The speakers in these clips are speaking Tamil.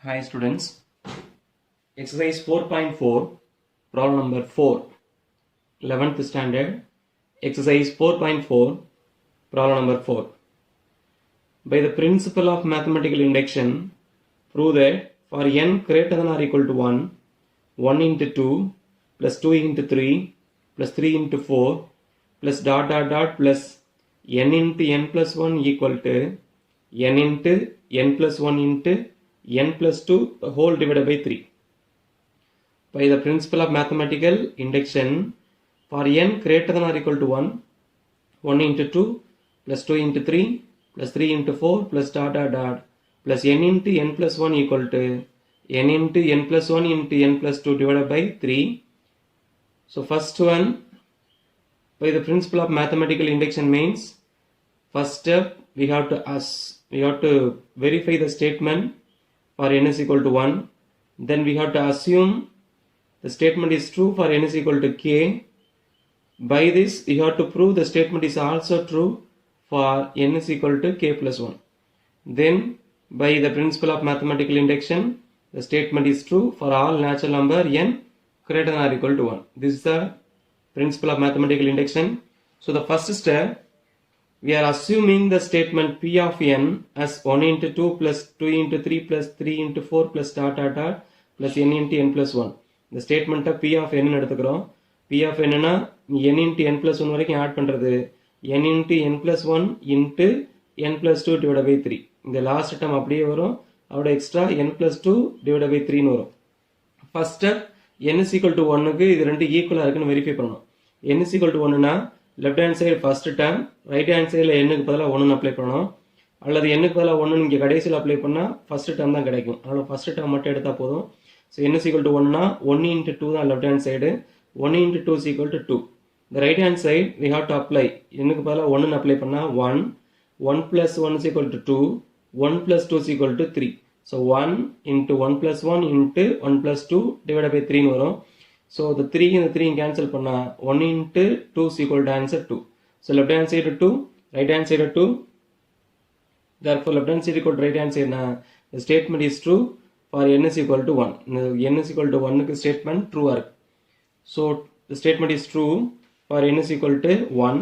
Hi students, exercise 4.4, problem number 4, 11th standard, exercise 4.4, problem number 4. By the principle of mathematical induction, prove that for n greater than or equal to 1, 1 into 2 plus 2 into 3 plus 3 into 4 plus dot dot dot plus n into n plus 1 equal to n into n plus 1 into n plus 2 whole divided by 3. By the principle of mathematical induction, for n greater than or equal to 1, 1 into 2 plus 2 into 3 plus 3 into 4 plus dot dot dot plus n into n plus 1 equal to n into n plus 1 into n plus 2 divided by 3. So first one, by the principle of mathematical induction means, first step we have to verify the statement for n is equal to 1. Then we have to assume the statement is true for n is equal to k. By this, you have to prove the statement is also true for n is equal to k plus 1. Then, by the principle of mathematical induction, the statement is true for all natural number n greater than or equal to 1. This is the principle of mathematical induction. So, the first step, we are assuming the statement p of n as 1 into 2 plus 2 into 3 plus 3 into 4 plus dot dot dot plus n into n plus 1. The statement of p of n எடுத்துக்கிறோம். p of n னா n into n plus 1 வரைக்கும் ஆட் பண்றது n into n plus 1 into n plus 2 divided by 3. இந்த லாஸ்ட் டேர்ம் அப்படியே வரும். அதோட extra n plus 2 divided by 3 னு வரும். First step n is equal to 1 க்கு இது ரெண்டு ஈக்குவலா இருக்குன்னு வெரிஃபை பண்ணனும். n is equal to 1 னா left hand side first term, right hand சைடுல n க்கு பதிலா 1 னு அப்ளை பண்ணனும். அல்லது n க்கு பதிலா 1 னு இங்க கடைசில அப்ளை பண்ணா ஃபர்ஸ்ட் டேர்ம் தான் கிடைக்கும். அதனால ஃபர்ஸ்ட் டேர்ம் மட்டும் எடுத்தா போதும். So n is equal to 1 னா 1 into 2 தான் left hand side, 1 into 2 is equal to 2. The right hand side we have to apply, n க்கு பதிலா 1 னு அப்ளை பண்ணா 1, 1 plus 1 is equal to 2, 1 plus 2 is equal to 3. So 1 into 1 plus 1 into 1 plus 2 divided by 3 னு வரும். So the 3 and the 3 cancel பண்ணா 1 into 2 is equal to answer 2. So left hand side 2, right hand side 2. Therefore left hand side equal to right hand side na the statement is true for n is equal to 1. n is equal to 1 க்கு statement true ஆ இருக்கு. So the statement is true for n is equal to 1.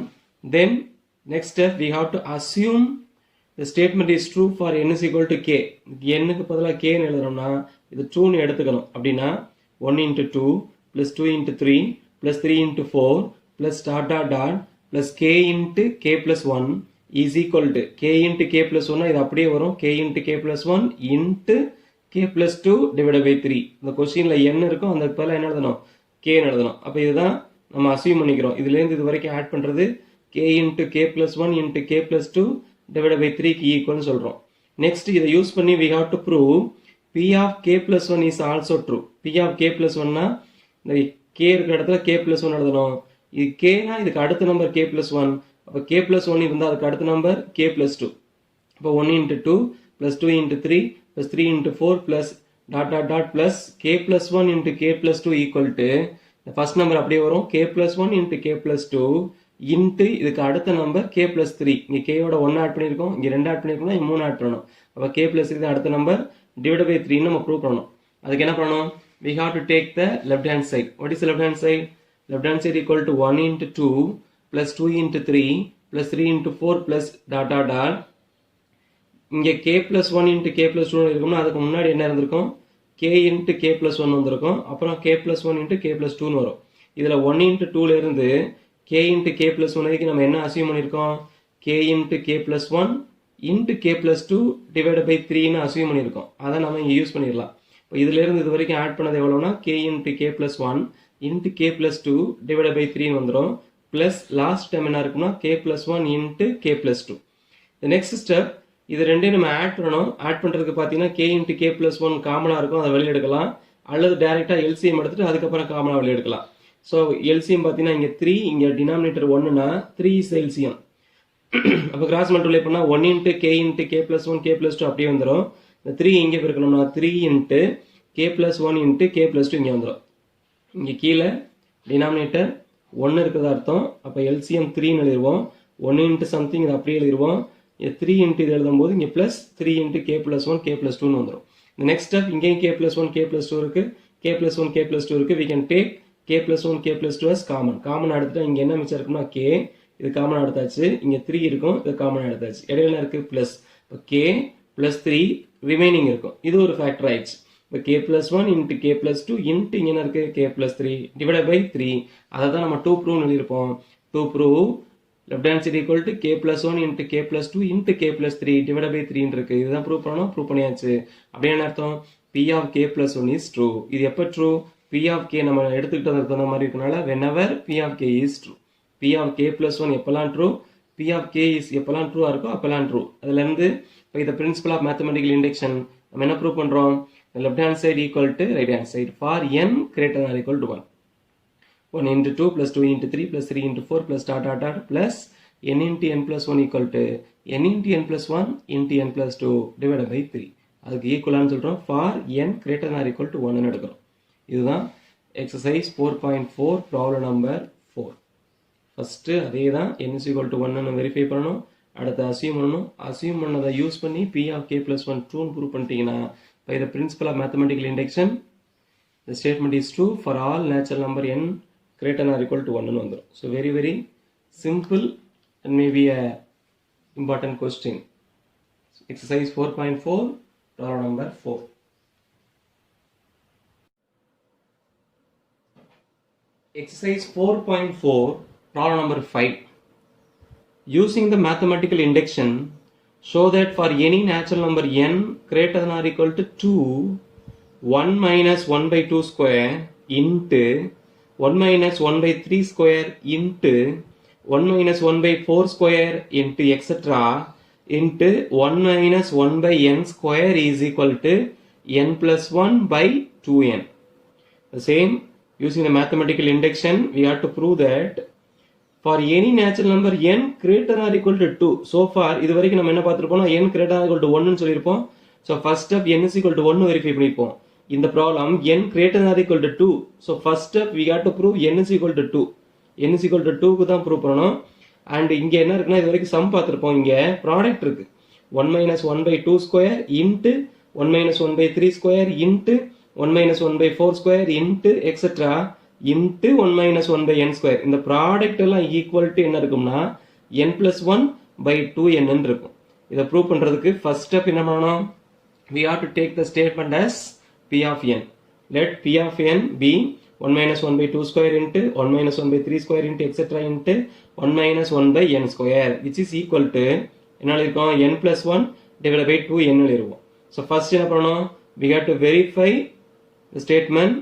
Then next step we have to assume the statement is true for n is equal to k. n க்கு பதிலா k ன்னு எழுதணும்னா இது true ன்னு எடுத்துக்கணும். அப்படினா 1 into 2 plus 2 into 3 plus 3 into 4 plus dot dot dot plus k into k plus 1 is equal to k into k plus 1 இது அப்படியே வரும் k into k plus 1 into k plus 2 divided by 3. இந்த கொஸ்டின்ல n இருக்கும், அந்த பதிலா என்ன எழுதணும் k ன்னு எழுதணும். அப்ப இதுதான் நம்ம அஸ்யூம் பண்ணிக்கிறோம். இதுல இருந்து இது வரைக்கும் ஆட் பண்றது k into k plus 1 into k plus 2 divided by 3 க்கு ஈக்குவல்னு சொல்றோம். நெக்ஸ்ட் இதை யூஸ் பண்ணி we have to prove p of k plus 1 is also true. p of k plus 1 னா இந்த k இருக்கிற இடத்துல k plus 1 எழுதணும். இது k னா இதுக்கு அடுத்த நம்பர் k plus 1. அப்ப k plus 1 இருந்தா அதுக்கு அடுத்த நம்பர் k plus 2. அப்ப 1 into 2 plus 2 into 3 plus 3 into 4 plus dot dot dot plus k plus 1 into k plus 2 equal to the first number அப்படியே வரும் k plus 1 into k plus 2 into இதுக்கு அடுத்த நம்பர் k plus 3. இங்க k யோட 1 ஆட் பண்ணிருக்கோம், இங்க 2 ஆட் பண்ணிருக்கோம்னா இங்க 3 ஆட் பண்ணனும். அப்ப k plus 3 தான் அடுத்த நம்பர் divided by 3 நம்ம ப்ரூவ் பண்ணனும். அதுக்கு என்ன பண்ணனும்? We have to take the left hand side. What is the left hand side? Left hand side equal to 1 into 2 plus 2 into 3 plus 3 into 4 plus dot dot dot. இங்க k plus 1 into k plus 2 இருக்கும்னா அதுக்கு முன்னாடி என்ன இருந்திருக்கும்? k into k plus 1 வந்திருக்கும். அப்புறம் k plus 1 into k plus 2 னு வரும். இதுல 1 into 2 ல இருந்து k into k plus 1 வரைக்கும் நம்ம என்ன அஸ்யூம் பண்ணிருக்கோம்? k into k plus 1 into k plus 2 divided by 3 னு அஸ்யூம் பண்ணிருக்கோம். அத நாம இங்க யூஸ் பண்ணிரலாம். இப்போ இதுல இருந்து இது வரைக்கும் ஆட் பண்ணது எவ்வளவுனா k into k plus 1 into k plus 2 divided by 3 னு வந்துரும். plus last term என்ன இருக்கும்னா k plus 1 into k plus 2. The next step, இது ரெண்டையும் நம்ம ஆட் பண்ணணும். ஆட் பண்றதுக்கு பாத்தீங்கன்னா k into k plus 1 காமனா இருக்கும், அதை வெளிய எடுக்கலாம். அல்லது டைரக்டா LCM எடுத்துட்டு அதுக்கப்புறம் காமனா வெளிய எடுக்கலாம். சோ LCM பாத்தீங்கன்னா இங்க 3, இங்க டினாமினேட்டர் 1 னா 3 is LCM. அப்ப கிராஸ் மல்டிப்ளை பண்ணா 1 into k plus 1 k plus 2 அப்படியே வந்துரும். இந்த 3 எங்க பெருக்கணும்னா 3 into k plus 1 into k plus 2 இங்க வந்துரும். இங்க கீழ டினாமினேட்டர் 1 இருக்குதா அர்த்தம். அப்ப LCM 3 ன்னு எழுதுவோம். 1 into something இது அப்படியே எழுதுவோம். 3 into இது எழுதும்போது இங்க plus 3 into k plus 1 k plus 2 னு வந்துரும். The next step, இங்கேயும் k plus 1, k plus 2 இருக்கு, k plus 1, k plus 2 இருக்கு. We can take k plus 1, k plus 2 as common. Common எடுத்துட்டா இங்க என்ன மிச்சம் இருக்குன்னா k, இது காமன் எடுத்தாச்சு, இங்க 3 இருக்கும், இது காமன் எடுத்தாச்சு. இடையில இருக்கு plus. இப்போ k plus 3 remaining இருக்கும். இது ஒரு factor ஆயிடுச்சு. இப்போ k plus 1 into k plus 2 into இங்க என்ன இருக்கு k plus 3 divided by 3. அதை தான் நம்ம 2 prove எழுதியிருப்போம். To prove left hand side equal to k plus 1 into k plus 2 into k plus 3 divided by 3 இருக்கு. இதுதான் prove பண்ணணும், prove பண்ணியாச்சு. அப்படியே என்ன அர்த்தம்? p of k plus 1 is true. இது எப்போ true? p of k நம்ம எடுத்துக்கிட்டது தகுந்த மாதிரி இருக்கனால whenever p of k is true. p of k plus 1 எப்பெல்லாம் true? p of k is எப்பெல்லாம் true இருக்கோ அப்பெல்லாம் true. அதுல இருந்து இப்போ இந்த principle of mathematical induction நம்ம என்ன prove பண்றோம்? Left hand side equal to right hand side for n greater than or equal to 1. 1 into 2 plus 2 into 3 plus 3 into 4 plus dot dot dot plus n into n plus 1 equal to n into n plus 1 into n plus 2 divided by 3. அதுக்கு ஈக்குவலான்னு சொல்றோம் for n greater than or equal to 1 எடுக்கிறோம். இதுதான் exercise 4.4 problem number 4. First அதே தான் n is equal to 1 verify பண்ணணும். அடுத்து assume பண்ணணும். assume பண்ணதை யூஸ் பண்ணி p of k plus 1 true prove பண்ணிட்டீங்கன்னா by the principle of mathematical induction the statement is true for all natural number n greater than or equal to 1 வந்துரும். So very simple and maybe a important question. Exercise 4.4 problem number 4. Exercise 4.4 problem number 5. Using the mathematical induction, show that for any natural number n greater than or equal to 2, 1 minus 1 by 2 square into 1 minus 1 by 3 square into 1 minus 1 by 4 square into etc. into 1 minus 1 by n square is equal to n plus 1 by 2n. The same, using the mathematical induction, we have to prove that for any natural number n greater than or equal to 2. So far, இது வரைக்கும் நம்ம என்ன பார்த்திருப்போம்? n greater than or equal to 1 னு சொல்லியிருப்போம். So first step n is equal to 1 verify பண்ணிப்போம். இந்த problem n greater than or equal to 2. So first step we got to prove n is equal to 2. n is equal to 2 க்கு தான் prove பண்ணணும். And இங்க என்ன இருக்குன்னா இது வரைக்கும் sum பார்த்திருப்போம். இங்க product இருக்கு. 1 minus 1 by 2 square into 1 minus 1 by 3 square into 1 minus 1 by 4 square into etc. into 1 minus 1 by n square. இந்த product எல்லாம் equal to என்ன இருக்கும்னா n plus 1 by 2n இருக்கும். இதை prove பண்றதுக்கு first step என்ன பண்ணணும்? We have to take the statement as p of n. Let p of n be 1 minus 1 by 2 square into 1 minus 1 by 3 square into etc. into 1 minus 1 by n square, which is equal to என்ன இருக்கும்? n plus 1 divided by 2n இருக்கும். So first என்ன பண்ணணும்? We have to verify the statement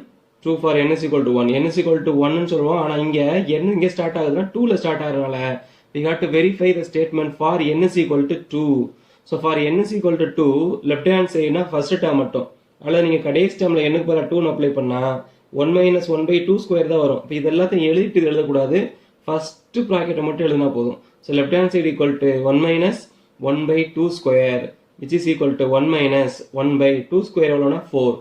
true for n is equal to 1. n is equal to 1 னு சொல்லுவோம். ஆனா இங்க n இங்க ஸ்டார்ட் ஆகுதுன்னா 2 ல start ஆகுறனால we have to verify the statement for n is equal to 2. So for n is equal to 2, left hand side னா first term மட்டும். அதனால நீங்க கடைசி டேர்ம்ல n க்கு பதிலா 2 னு அப்ளை பண்ணா 1 minus 1 by 2 square தான் வரும். இப்போ இது எல்லாத்தையும் எழுதிட்டு எழுத கூடாது. ஃபர்ஸ்ட் பிராக்கெட்டை மட்டும் எழுதினா போதும். So left hand side equal to 1 minus 1 by 2 square which is equal to 1 minus 1 by 2 square எவ்வளவுனா 4.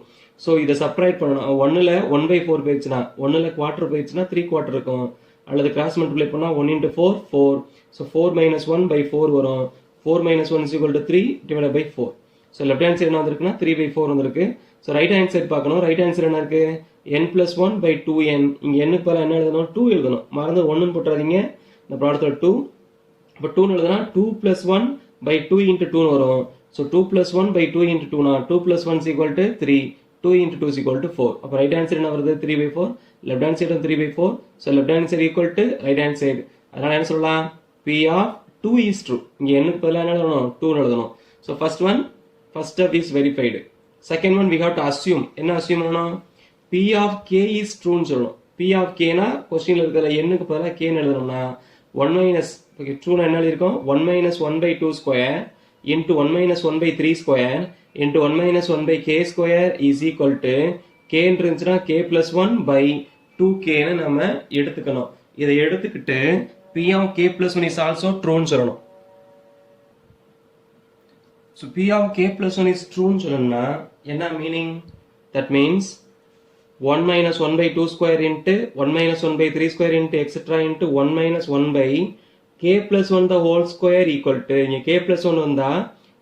So இதை செப்பரேட் பண்ணணும். 1ல 1 by 4 போயிடுச்சுன்னா 1ல குவார்டர் போயிடுச்சுன்னா 3 குவார்டர் இருக்கும். அல்லது கிராஸ் மல்டிப்ளை பண்ணா 1 into 4 4. So 4 minus 1 by 4 வரும். 4 minus 1 is equal to 3 divided by 4. So left hand side என்ன வந்திருக்குன்னா 3 by 4 வந்திருக்கு. So right hand side பார்க்கணும். right hand side என்ன இருக்கு? n plus 1 by 2n. இங்க n க்கு பதிலா என்ன எழுதணும்? 2 எழுதணும். மறந்து 1 னு போட்டுறாதீங்க. இந்த ப்ராடக்ட்ல 2. இப்போ 2 னு எழுதுனா 2 plus 1 by 2 into 2 னு வரும். So 2 plus 1 by 2 into 2 னா 2 plus 1 is equal to 3. 2 into 2 is equal to 4. அப்போ right hand side என்ன வருது? 3 by 4. left hand side 3 by 4. So left hand side equal to right hand side. அதனால என்ன சொல்லலாம்? p of 2 is true. இங்க n க்கு பதிலா என்ன எழுதணும்? 2 னு எழுதணும். So first step is verified. Second one we have to assume. என்ன assume பண்ணணும்? p of k is true னு சொல்லணும். p of k னா क्वेश्चनல இருக்கிற n க்கு பதிலா k னு எழுதணும்னா 1 minus okay true னா என்ன எழுதிருக்கோம்? 1 minus 1 by 2 square into 1 minus 1 by 3 square into 1 minus 1 by k square is equal to k ன்னு இருந்துச்சுன்னா k plus 1 by 2k னு நம்ம எடுத்துக்கணும். இதை எடுத்துக்கிட்டு p of k plus 1 is also true னு சொல்லணும். So p of k plus 1 is true னு சொல்லணும்னா என்ன meaning? That means 1 minus 1 by 2 square into 1 minus 1 by 3 square into etc. into 1 minus 1 by k plus 1 the whole square equal to இங்க k plus 1 வந்தா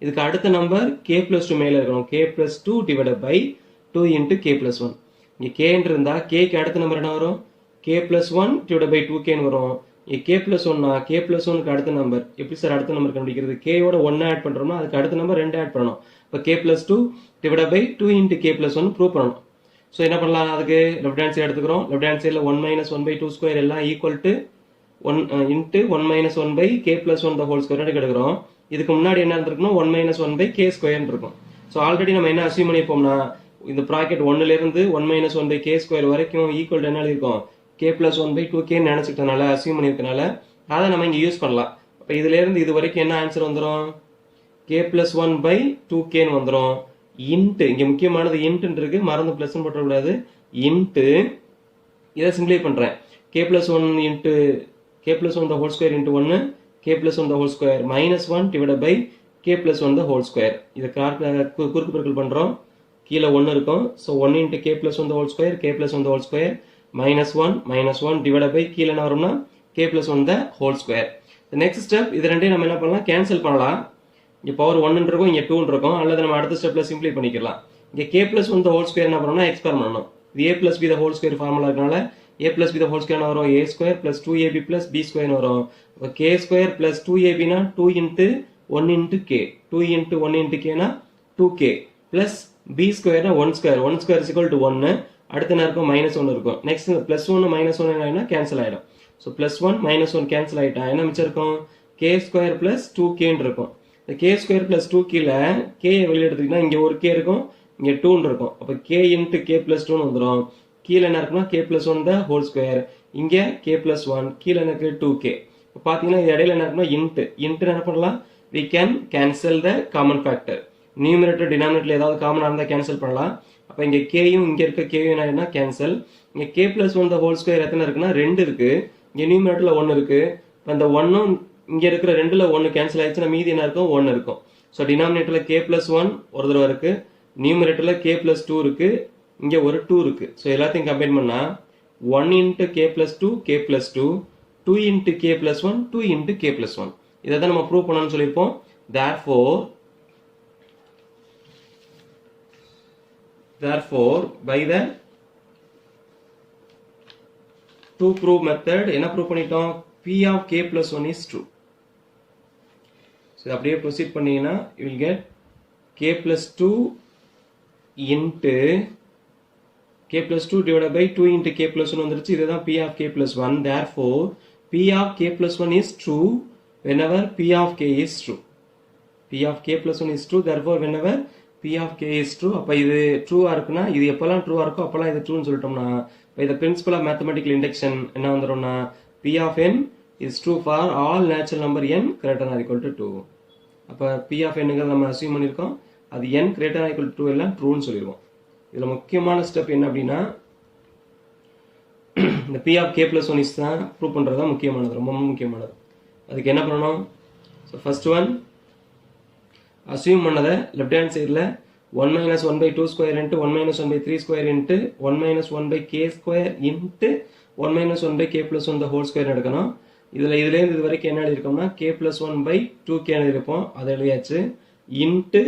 இதுக்கு அடுத்த நம்பர் k plus 2 மேலே இருக்கணும். k plus 2 divided by 2 into k plus 1. இங்கே k இருந்தால் kக்கு அடுத்த நம்பர் என்ன வரும்? k plus 1 divided by 2k வரும். இங்கே k plus 1னா k plus 1க்கு அடுத்த நம்பர். எப்படி சார் அடுத்த நம்பர் கண்டுபிடிக்கிறது? k ஓட 1 ஆட் பண்ணுறோம்னா அதுக்கு அடுத்த நம்பர் 2 ஆட் பண்ணணும். இப்போ k plus 2 divided by 2 into k plus 1 prove பண்ணணும். ஸோ என்ன பண்ணலாம்? அதுக்கு லெஃப்ட் ஹேண்ட் சைடு எடுத்துக்கிறோம். லெஃப்ட் ஹேண்ட் சைடில் 1 minus 1 by 2 square எல்லாம் equal to 1 into 1 minus 1 by k plus 1 the whole square எடுக்கிறோம். இதுக்கு முன்னாடி என்ன இருந்திருக்கணும்? 1 minus 1 by k square இருக்கும். ஸோ ஆல்ரெடி நம்ம என்ன அசியூம் பண்ணியிருப்போம்னா இந்த ப்ராக்கெட் 1லேருந்து 1 minus 1 by k square வரைக்கும் ஈக்குவல் டு என்ன எழுதியிருக்கோம்? k plus 1 by 2k நினச்சிக்கிட்டனால அசியூம் பண்ணியிருக்கனால அதை நம்ம இங்கே யூஸ் பண்ணலாம். அப்போ இதுலேருந்து இது வரைக்கும் என்ன ஆன்சர் வந்துடும்? k plus 1 by 2k வந்துடும். இன்ட்டு இங்கே முக்கியமானது இன்ட்டுன்னு இருக்கு, மறந்து ப்ளஸ்ன்னு போட்டக்கூடாது. இன்ட்டு இதை சிம்பிளை பண்ணுறேன். k plus 1 into k plus 1 the whole square into 1 k plus 1 the whole square minus 1 divided by k plus 1 the whole square. இதை குறுக்கு பெருக்கல் பண்ணுறோம். கீழே 1 இருக்கும். So 1 into k plus 1 the whole square k plus 1 the whole square minus 1 divided by கீழே என்ன வரும்னா k plus 1 the whole square. The next step இது ரெண்டையும் நம்ம என்ன பண்ணலாம்? கேன்சல் பண்ணலாம். இங்கே பவர் 1 இருக்கும், இங்கே 2 இருக்கும். அல்லது நம்ம அடுத்த ஸ்டெப்பில் சிம்பிளை பண்ணிக்கலாம். இங்கே k plus 1 the whole square என்ன பண்ணணும்னா எக்ஸ்பேர் பண்ணணும். இது a plus b the whole square formula இருக்கனால a plus b the whole square வரும். a square plus 2ab plus b square வரும். இப்போ k square plus 2ab னா 2 into 1 into k 2 into 1 into k னா 2k plus b square னா 1 square is equal to 1. அடுத்து என்ன இருக்கும்? மைனஸ் 1 இருக்கும். நெக்ஸ்ட் பிளஸ் 1 மைனஸ் 1 என்ன கேன்சல் ஆகிடும். ஸோ பிளஸ் 1 மைனஸ் 1 கேன்சல் ஆகிட்டா என்ன மிச்சம் இருக்கும்? k square plus 2kன்னு இருக்கும். இந்த k square plus 2kல k வெளியே எடுத்துக்கிட்டா இங்கே ஒரு k இருக்கும், இங்கே 2 இருக்கும். அப்போ k into k plus 2 வந்துடும். கீழே என்ன இருக்குன்னா k plus 1 the whole square, இங்கே k plus 1, கீழே எனக்கு 2k. இப்போ பார்த்தீங்கன்னா இது இடையில என்ன இருக்குன்னா இன்ட்டு என்ன பண்ணலாம்? we can cancel the common factor. Numerator denominator ஏதாவது காமனாக இருந்தால் கேன்சல் பண்ணலாம். அப்போ இங்கே கேயும் இங்கே இருக்க கேயும் என்ன கேன்சல். இங்கே k plus 1 the whole square எத்தனை இருக்குன்னா 2 இருக்கு. இங்கே நியூமரேட்டரில் 1 இருக்கு. இப்போ அந்த 1ம் இங்கே இருக்கிற 2ல் 1 கேன்சல் ஆயிடுச்சுன்னா மீதி என்ன இருக்கும்? 1 இருக்கும். ஸோ டினாமினேட்டரில் k plus 1 ஒரு தடவை இருக்கு, நியூமரேட்டரில் k plus 2 இருக்கு, இங்கே ஒரு 2 இருக்கு. ஸோ எல்லாத்தையும் கம்பைன் பண்ணால் 1 into k plus 2 k plus 2 2 into k plus 1 2 into k plus 1. இதை தான் நம்ம ப்ரூவ் பண்ணணும்னு சொல்லியிருப்போம். Therefore by the to prove method என்ன ப்ரூவ் பண்ணிட்டோம்? p of k plus 1 is true. So அப்படியே ப்ரொசீட் பண்ணீங்கன்னா you will get k plus 2 into k plus 2 divided by 2 into k plus 1 வந்துருச்சு. இதுதான் p of k plus 1. Therefore p of k plus 1 is true whenever p of k is true. p of k plus 1 is true. Therefore whenever p of k is true. அப்போ இது ட்ரூவாக இருக்குன்னா இது எப்போல்லாம் ட்ரூவாக இருக்கோ அப்போல்லாம் இது ட்ரூன்னு சொல்லிட்டோம்னா இப்போ இந்த பிரின்சிபல் ஆஃப் மேத்தமெட்டிக்கல் இண்டக்ஷன் என்ன வந்துடும்னா p of n is true for all natural number n greater than or equal to 2. அப்போ p of n நம்ம அசியூம் பண்ணியிருக்கோம், அது n greater than or equal to 2 எல்லாம் ட்ரூன்னு சொல்லிடுவோம். இதில் முக்கியமான ஸ்டெப் என்ன அப்படின்னா இந்த p of k plus 1 is தான் ப்ரூவ் பண்ணுறது தான் முக்கியமானது, ரொம்ப முக்கியமானது. அதுக்கு என்ன பண்ணணும்? ஸோ ஃபர்ஸ்ட் ஒன் அசியூம் பண்ணதை லெஃப்ட் ஹேண்ட் சைடில் 1 minus 1 by 2 square into 1 minus 1 by 3 square into 1 minus 1 by k square into 1 minus 1 by k plus 1 the whole square எடுக்கணும். இதுலேருந்து இது வரைக்கும் என்ன எழுதியிருக்கோம்னா k plus 1 by 2k எழுதியிருப்போம், அதை எழுதியாச்சு. into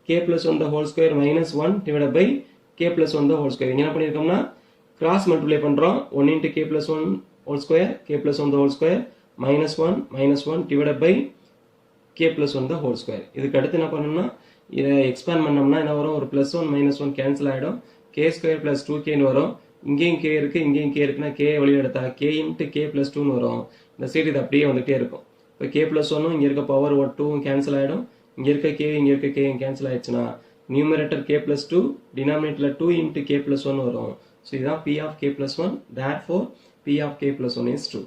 k plus 1 the whole square minus 1 divided by k plus 1 the whole square. என்ன பண்ணியிருக்கோம்னா கிராஸ் மல்டிப்ளை பண்ணுறோம். 1 into k plus 1 whole square k plus 1 the whole square minus 1 divided by k plus 1 the whole square. இதுக்கு அடுத்து என்ன பண்ணணும்னா இதை எக்ஸ்பேண்ட் பண்ணோம்னா என்ன வரும்? ஒரு ப்ளஸ் 1 மைனஸ் 1 கேன்சல் ஆகிடும். k ஸ்கொயர் ப்ளஸ் 2kன்னு வரும். இங்கேயும் k இருக்குது, இங்கேயும் k இருக்குன்னா k வெளியே எடுத்தா k இன்ட்டு k ப்ளஸ் 2ன்னு வரும். இந்த சைடு இது அப்படியே வந்துகிட்டே இருக்கும். இப்போ k ப்ளஸ் 1ம் இங்கே இருக்க பவர் 2ம் கேன்சல் ஆகிடும். இங்கே இருக்க k இங்கே இருக்க k கேன்சல் ஆயிடுச்சுன்னா நியூமரேட்டர் k ப்ளஸ் 2 டினாமினேட்டரில் 2 இன்ட்டு k ப்ளஸ் 1 வரும். ஸோ இதுதான் p of k plus 1. Therefore p of k plus 1 is true.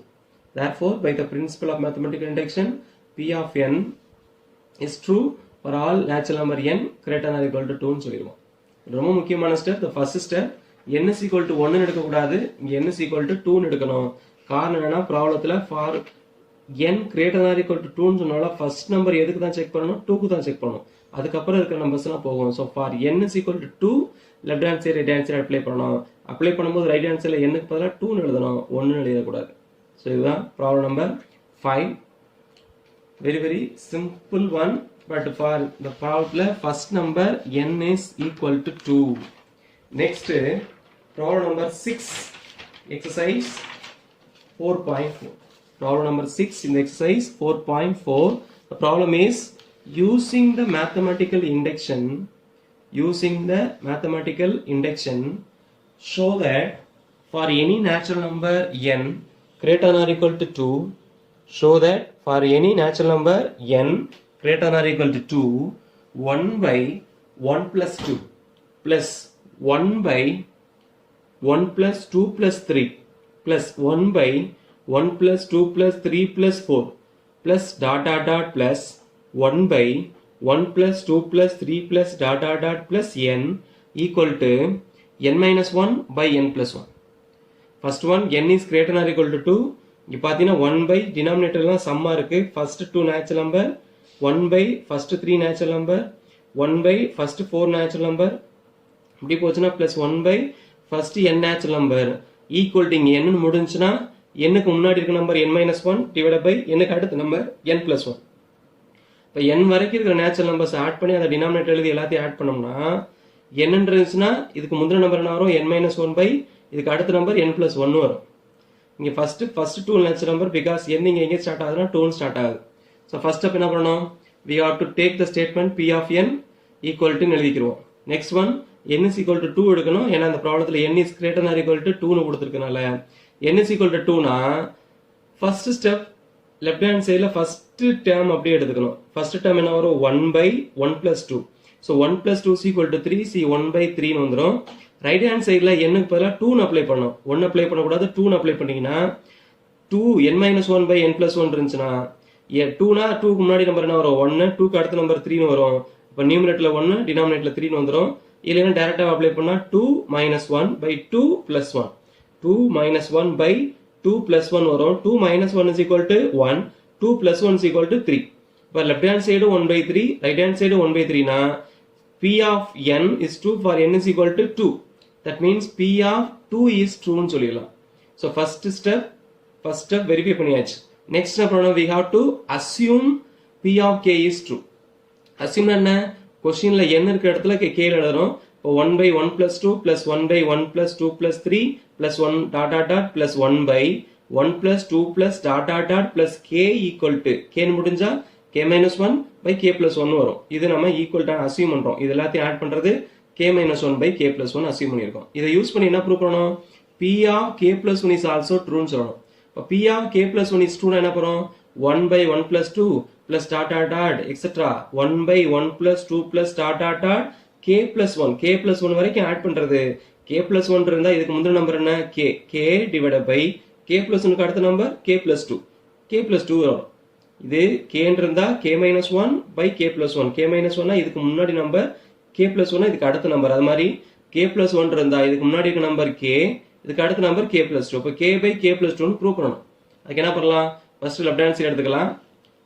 Therefore by the principle of mathematical induction p of n is true for all natural number n greater than or equal to 2 ன்னு சொல்லிடுவோம். ரொம்ப முக்கியமான step. the first step n is equal to 1 எடுக்கக்கூடாது, இங்கே n is equal to 2 எடுக்கணும். காரணம் என்னன்னா ப்ராப்ளத்தில் for n greater than or equal to 2ன்னு சொன்னாலும் ஃபர்ஸ்ட் நம்பர் எதுக்கு தான் செக் பண்ணணும்? 2க்கு தான் செக் பண்ணணும். அதுக்கப்புறம் இருக்கிற நம்பர்ஸ்லாம் போகும். So for n is equal to 2 left hand side right hand side apply பண்ணணும். அப்ளை பண்ணும்போது ரைட் ஹேண்ட் சைடில் n க்கு பதிலாக 2ன்னு எழுதணும், 1ன்னு எழுதக்கூடாது. ஸோ இதுதான் problem number 5. very simple one, but for the problem first number n is equal to 2. Next problem number 6, exercise 4.4. Problem number 6 in the exercise 4.4. The problem is using the mathematical induction. Show that for any natural number n greater than or equal to 2. Show that for any natural number n greater than or equal to 2, 1 by 1 plus 2 plus 1 by 1 plus 2 plus 3 plus 1 by 1 plus 2 plus 3 plus 4 plus dot dot dot plus 1 by 1 plus 2 plus 3 plus dot dot dot plus n equal to n minus 1 by n plus 1. First one n is greater than or equal to 2. இங்க பார்த்தீங்கன்னா 1 by denominatorலாம் சம்மா இருக்கு. First 2 natural number, 1 by first 3 natural number, 1 by first 4 natural number, இப்படி போச்சுன்னா plus 1 by first n natural number equal to இங்க n முடிஞ்சுன்னா n க்கு முன்னாடி இருக்க number n minus 1 divided by n க்கு அடுத்த நம்பர் n plus 1. இப்போ n வரைக்கும் இருக்கிற நேச்சுரல் நம்பர்ஸ் ஆட் பண்ணி அந்த டினாமினேட்டர் எழுதி எல்லாத்தையும் ஆட் பண்ணோம்னா n இருந்துச்சுன்னா இதுக்கு முந்தின நம்பர் என்ன வரும் n minus 1 by இதுக்கு அடுத்த நம்பர் n plus 1 வரும். இங்க first 2 natural number because n இங்க எங்க ஸ்டார்ட் ஆகுதுன்னா 2 ஸ்டார்ட் ஆகுது. So first step என்ன பண்ணனும்? We have to take the statement p of n equal to எழுதிக்கிறோம். Next one n is equal to 2 எடுக்கணும். ஏன்னா அந்த ப்ராப்ளத்துல n is greater than or equal to 2 னு கொடுத்திருக்கனால n is equal to 2 னா first step left hand sideல first term அப்படியே எடுத்துக்கணும். First term என்ன வரும்? 1 by 1 plus 2. So 1 plus 2 is equal to 3. See 1 by 3 னு வந்துரும். ரைட் ஹேண்ட் சைடுல n க்கு பதிலா 2 னு அப்ளை பண்ணனும். 1 அப்ளை பண்ண கூடாது, 2 னு அப்ளை பண்ணீங்கனா 2 n minus 1 by n plus 1 இருந்துச்சுனா 2 னா 2 க்கு முன்னாடி நம்பர் என்ன வரும்? 1, 2 க்கு அடுத்த நம்பர் 3 னு வரும். அப்ப நியூமரேட்டர்ல 1, டினாமினேட்டர்ல 3 னு வந்துரும். இல்லனா டைரக்ட்டா அப்ளை பண்ணா 2 minus 1 by 2 plus 1. 2 minus 1 by 2 plus 1 வரும். 2 minus 1 is equal to 1, 2 plus 1 is equal to 3. இப்ப left hand side 1 by 3, right hand side 1 by 3 னா p of n is true for n is equal to 2. That means p of 2 is true னு சொல்லிடலாம். So first step verify பண்ணியாச்சு. Next step we have to assume p of k is true. Assume என்ன? क्वेश्चनல n இருக்கிற இடத்துல k எழுதணும். இப்போ 1 by 1 plus 2 plus 1 by 1 plus 2 plus 3 plus 1 dot dot dot plus 1 by 1 plus 2 plus dot dot dot plus k equal to k னு முடிஞ்சா k minus 1 by k plus 1 வரும். இது நம்ம equal to assume பண்றோம். இது எல்லாத்தையும் ஆட் பண்றது k minus 1 by k plus 1 assume பண்ணிருக்கோம். இதை யூஸ் பண்ணி என்ன ப்ரூவ் பண்ணனும்? p of k plus 1 is also true னு சொல்லணும். இப்போ p of k plus 1 is true னா என்ன பண்றோம்? 1 by 1 plus 2 plus dot dot dot etc. 1 by 1 plus 2 plus dot dot dot k plus 1 வரைக்கும் ஆட் பண்றது. k plus 1 இருந்தா இதுக்கு முந்தின நம்பர் என்ன? k divided by k plus 1 க்கு அடுத்த நம்பர் k plus 2 வரும். இது k இருந்தா k minus 1 by k plus 1. k minus 1 னா இதுக்கு முன்னாடி நம்பர், k plus 1 இதுக்கு அடுத்த நம்பர். அது மாதிரி k plus 1 இருந்தா இதுக்கு முன்னாடி இருக்க நம்பர் k, இதுக்கு அடுத்த நம்பர் k plus 2. அப்ப k by k plus 2 னு ப்ரூவ் பண்ணனும். அதுக்கு என்ன பண்ணலாம்? ஃபர்ஸ்ட் லெஃப்ட் ஹேண்ட் சைடு எடுத்துக்கலாம்.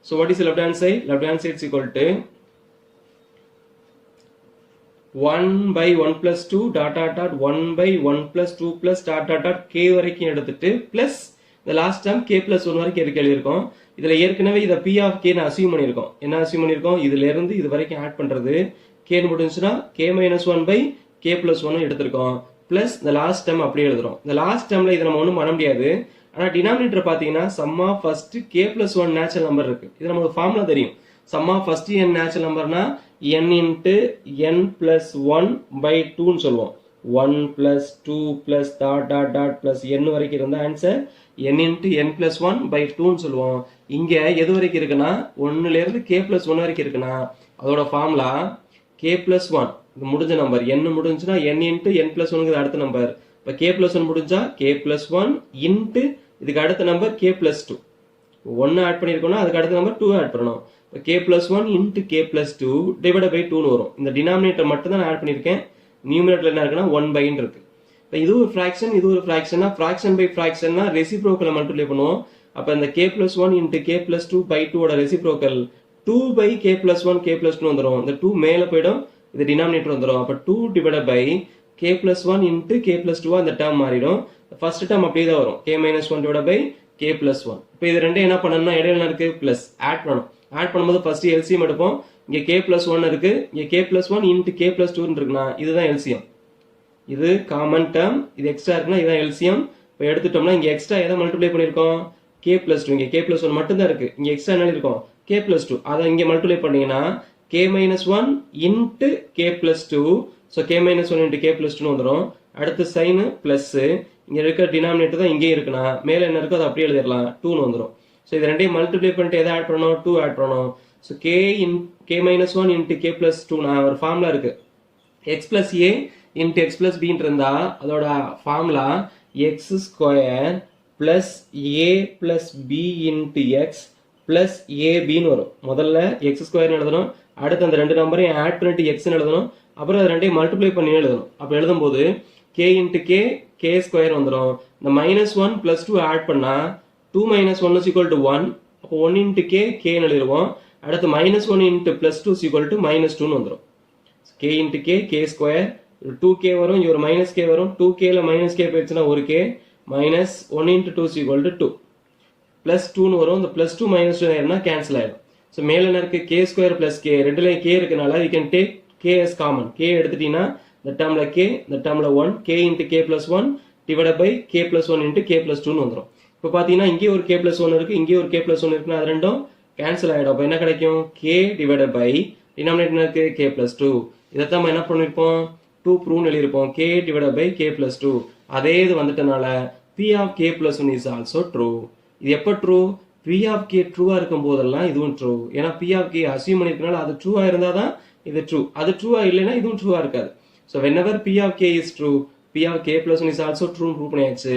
So what is left hand side? Left hand side is equal to 1 by 1 plus 2 dot dot dot 1 by 1 plus 2 plus dot dot dot k வரைக்கும் எடுத்துட்டு plus the last term k plus 1 வரைக்கும் எழுதியிருக்கோம். இதுல ஏற்கனவே இத p of k னு அஸ்யூம் பண்ணிருக்கோம். என்ன அஸ்யூம் பண்ணிருக்கோம்? இதுல இருந்து இது வரைக்கும் ஆட் பண்றது k னு முடிஞ்சுனா k minus 1 by k plus 1 எடுத்துறோம். plus the last term அப்படியே எழுதுறோம். the last termல இத நம்ம ஒண்ணும் பண்ண முடியாது. ஆனா டினாமினேட்டர் பாத்தீங்கன்னா sum of first k plus 1 natural number இருக்கு. இது நமக்கு ஃபார்முலா தெரியும். sum of first n natural நம்பர்னா n into n plus 1 by 2 னு சொல்லுவோம். 1 plus 2 plus dot dot dot plus n வரைக்கும் இருந்தா answer n into n plus 1 by 2 னு சொல்லுவோம். இங்க எது வரைக்கும் இருக்குன்னா 1 ல இருந்து k plus 1 வரைக்கும் இருக்குன்னா அதோட ஃபார்முலா k plus 1 இது முடிஞ்ச number, n முடிஞ்சுனா n into n plus 1 ங்கிறது அடுத்த நம்பர். இப்ப k plus 1 முடிஞ்சா k plus 1 into இதுக்கு அடுத்த நம்பர் k plus 2. 1 ஆட் பண்ணிருக்கோம்னா அதுக்கு அடுத்த நம்பர் 2 ஆட் பண்ணனும். இப்ப k plus 1 into k plus 2 divided by 2 னு வரும். இந்த டினாமினேட்டர் மட்டும் தான் நான் ஆட் பண்ணிருக்கேன். நியூமரேட்டர்ல என்ன இருக்குன்னா 1 by ன்னு இருக்கு. இப்ப இது ஒரு fraction, இது ஒரு fractionனா fraction by fractionனா ரெசிப்ரோக்கலை மல்டிப்ளை பண்ணுவோம். அப்ப இந்த k plus 1 into k plus 2 by 2 ஓட reciprocal 2 by k plus 1 k plus 2 வந்துரும். இந்த 2 மேல போய்டும், இது டினாமினேட்டர் வந்துரும். அப்ப 2 divided by k plus 1 into k plus 2 அந்த டேர்ம் மாறிடும். ஃபர்ஸ்ட் டேர்ம் அப்படியே தான் வரும். k minus 1 divided by k plus 1. இப்போ இது ரெண்டும் என்ன பண்ணனும்னா இடையில இருக்கு பிளஸ் ஆட் பண்ணனும். ஆட் பண்ணும்போது ஃபர்ஸ்ட் LCM எடுப்போம். இங்க k plus 1 இருக்கு, இங்க k plus 1 into k plus 2 இருக்குன்னா இதுதான் எல்சியம். இது காமன் டேர்ம், இது எக்ஸ்ட்ரா இருக்குன்னா இதுதான் எல்சியம். இப்போ எடுத்துட்டோம்னா இங்க எக்ஸ்ட்ரா எதை மல்டிப்ளை பண்ணியிருக்கோம், k plus 2. இங்க k plus 1 மட்டும் தான் இருக்கு, இங்க எக்ஸ்ட்ரா என்ன இருக்கும் k plus 2. அதை இங்க மல்டிப்ளை பண்ணீங்கன்னா k minus 1 into k plus 2. So k minus 1 into k plus 2 வந்துடும். அடுத்து சைன் பிளஸ், இங்க இருக்க டினாமினேட்டர் தான் இங்கேயும் இருக்குன்னா மேல என்ன இருக்கோ அதை அப்படியே எழுதிடலாம், 2 வந்துடும். ஸோ இது ரெண்டையும் மல்டிப்ளை பண்ணிட்டு எதை ஆட் பண்ணணும், 2 ஆட் பண்ணணும். So k minus 1 into k plus 2 நான் ஒரு ஃபார்முலா இருக்கு, x plus a into x plus b இருந்தா அதோட formula x square plus a plus b into x plus ab ன்னு வரும். முதல்ல x ஸ்கொயர் எழுதணும், அடுத்து அந்த ரெண்டு நம்பரையும் ஆட் பண்ணிட்டு x எழுதணும், அப்புறம் அது ரெண்டையும் மல்டிப்ளை பண்ணி எழுதணும். அப்போ எழுதும்போது k into k, k square வந்துடும். இந்த -1 plus 2 ஆட் பண்ணா 2 minus 1 is equal to 1. அப்போ 1 into k, k எழுதிடுவோம். அடுத்து -1 into plus 2 is equal to -2 வந்துடும். k into k, k square, 2k வரும், இங்க ஒரு -k வரும், 2k ல -k போயிடுச்சுன்னா 1k, minus 1 into 2 is equal to 2. plus 2 வரும், இந்த plus 2 minus 2 ஆயிருந்தா கேன்சல் ஆயிடும். ஸோ மேல என்ன இருக்கு, k square plus k, ரெண்டுலையும் k இருக்கனால we can take k as common. k எடுத்துட்டீங்கன்னா இந்த டேர்ம்ல k, இந்த டேர்ம்ல 1, k into k plus 1 divided by k plus 1 into k plus 2 வந்துடும். இப்போ பார்த்தீங்கன்னா இங்கே ஒரு k plus 1 இருக்கு, இங்கே ஒரு k plus 1 இருக்குன்னா அது ரெண்டும் கேன்சல் ஆகிடும். அப்போ என்ன கிடைக்கும், k divided by டினாமினேட்டர் இருக்கு k plus 2. இதைத்தான் நம்ம என்ன பண்ணிருப்போம், 2 ப்ரூவ்னு எழுதியிருப்போம், k divided by k plus 2. அதே இது வந்துட்டனால p of k plus 1 is also true. இது எப்போ ட்ரூ, p of k ட்ரூவா இருக்கும் போதெல்லாம் இதுவும் ட்ரூ. ஏன்னா p of k அசியூம் பண்ணிருக்கனால அது ட்ரூவா இருந்தால் தான் இது ட்ரூ, அது ட்ரூவா இல்லைன்னா இதுவும் ட்ரூவா இருக்காது. So whenever p of k is true, p of k plus 1 is also true prove பண்ணியாச்சு.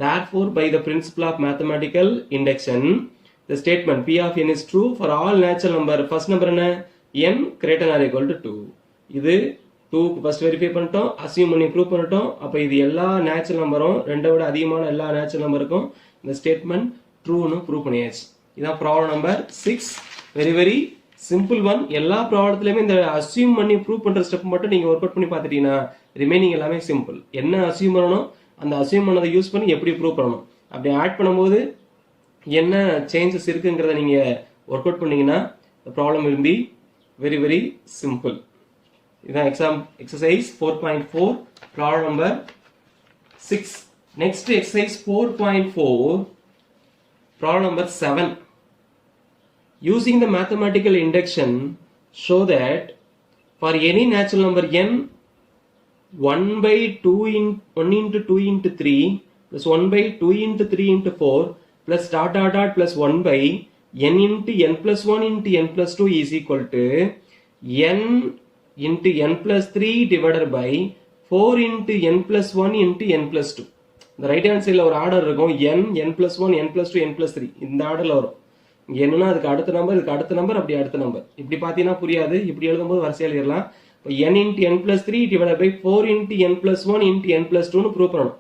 Therefore by the principle of mathematical induction, the statement p of n is true for all natural number. First number என்ன, n greater than or equal to 2. இது 2 ஃபர்ஸ்ட் வெரிஃபை பண்ணிட்டோம், அசியூம் பண்ணி ப்ரூவ் பண்ணிட்டோம். அப்போ இது எல்லா நேச்சுரல் நம்பரும், ரெண்டை விட அதிகமான எல்லா நேச்சுரல் நம்பருக்கும் இந்த ஸ்டேட்மெண்ட் ட்ரூன்னு ப்ரூவ் பண்ணியாச்சு. இதான் problem number 6. Very very simple one. எல்லா ப்ராப்ளத்துலையுமே இந்த அசியூம் பண்ணி ப்ரூவ் பண்ற ஸ்டெப் மட்டும் நீங்க ஒர்க் அவுட் பண்ணி பார்த்துட்டீங்கன்னா ரிமைனிங் எல்லாமே சிம்பிள். என்ன அசியூம் பண்ணணும், அந்த அசியூம் பண்ணதை யூஸ் பண்ணி எப்படி ப்ரூவ் பண்ணணும், அப்படி ஆட் பண்ணும்போது என்ன சேஞ்சஸ் இருக்குங்கிறத நீங்க ஒர்க் அவுட் பண்ணீங்கன்னா the problem will be very very simple. இதான் exercise 4.4 problem number 6. Next exercise 4.4 problem number 7. Using the mathematical induction, show that for any natural number n, 1 by 2 in 1 into 2 into 3 plus 1 by 2 into 3 into 4 plus dot dot dot plus 1 by n into n plus 1 into n plus 2 is equal to n into n plus 3 divided by 4 into n plus 1 into n plus 2. இந்த ரைட் ஹேண்ட் சைடில் ஒரு ஆர்டர் இருக்கும், n, n plus 1, n plus 2, n plus 3, இந்த ஆர்டரில் வரும். என்னன்னா அதுக்கு அடுத்த நம்பர், இதுக்கு அடுத்த நம்பர், அப்படி அடுத்த நம்பர். இப்படி பார்த்தீங்கன்னா புரியாது, இப்படி எழுதும்போது வரிசையாக எழுதிடலாம். இப்போ n into n plus 3 divided by 4 into n plus 1 into n plus 2ன்னு ப்ரூவ் பண்ணணும்.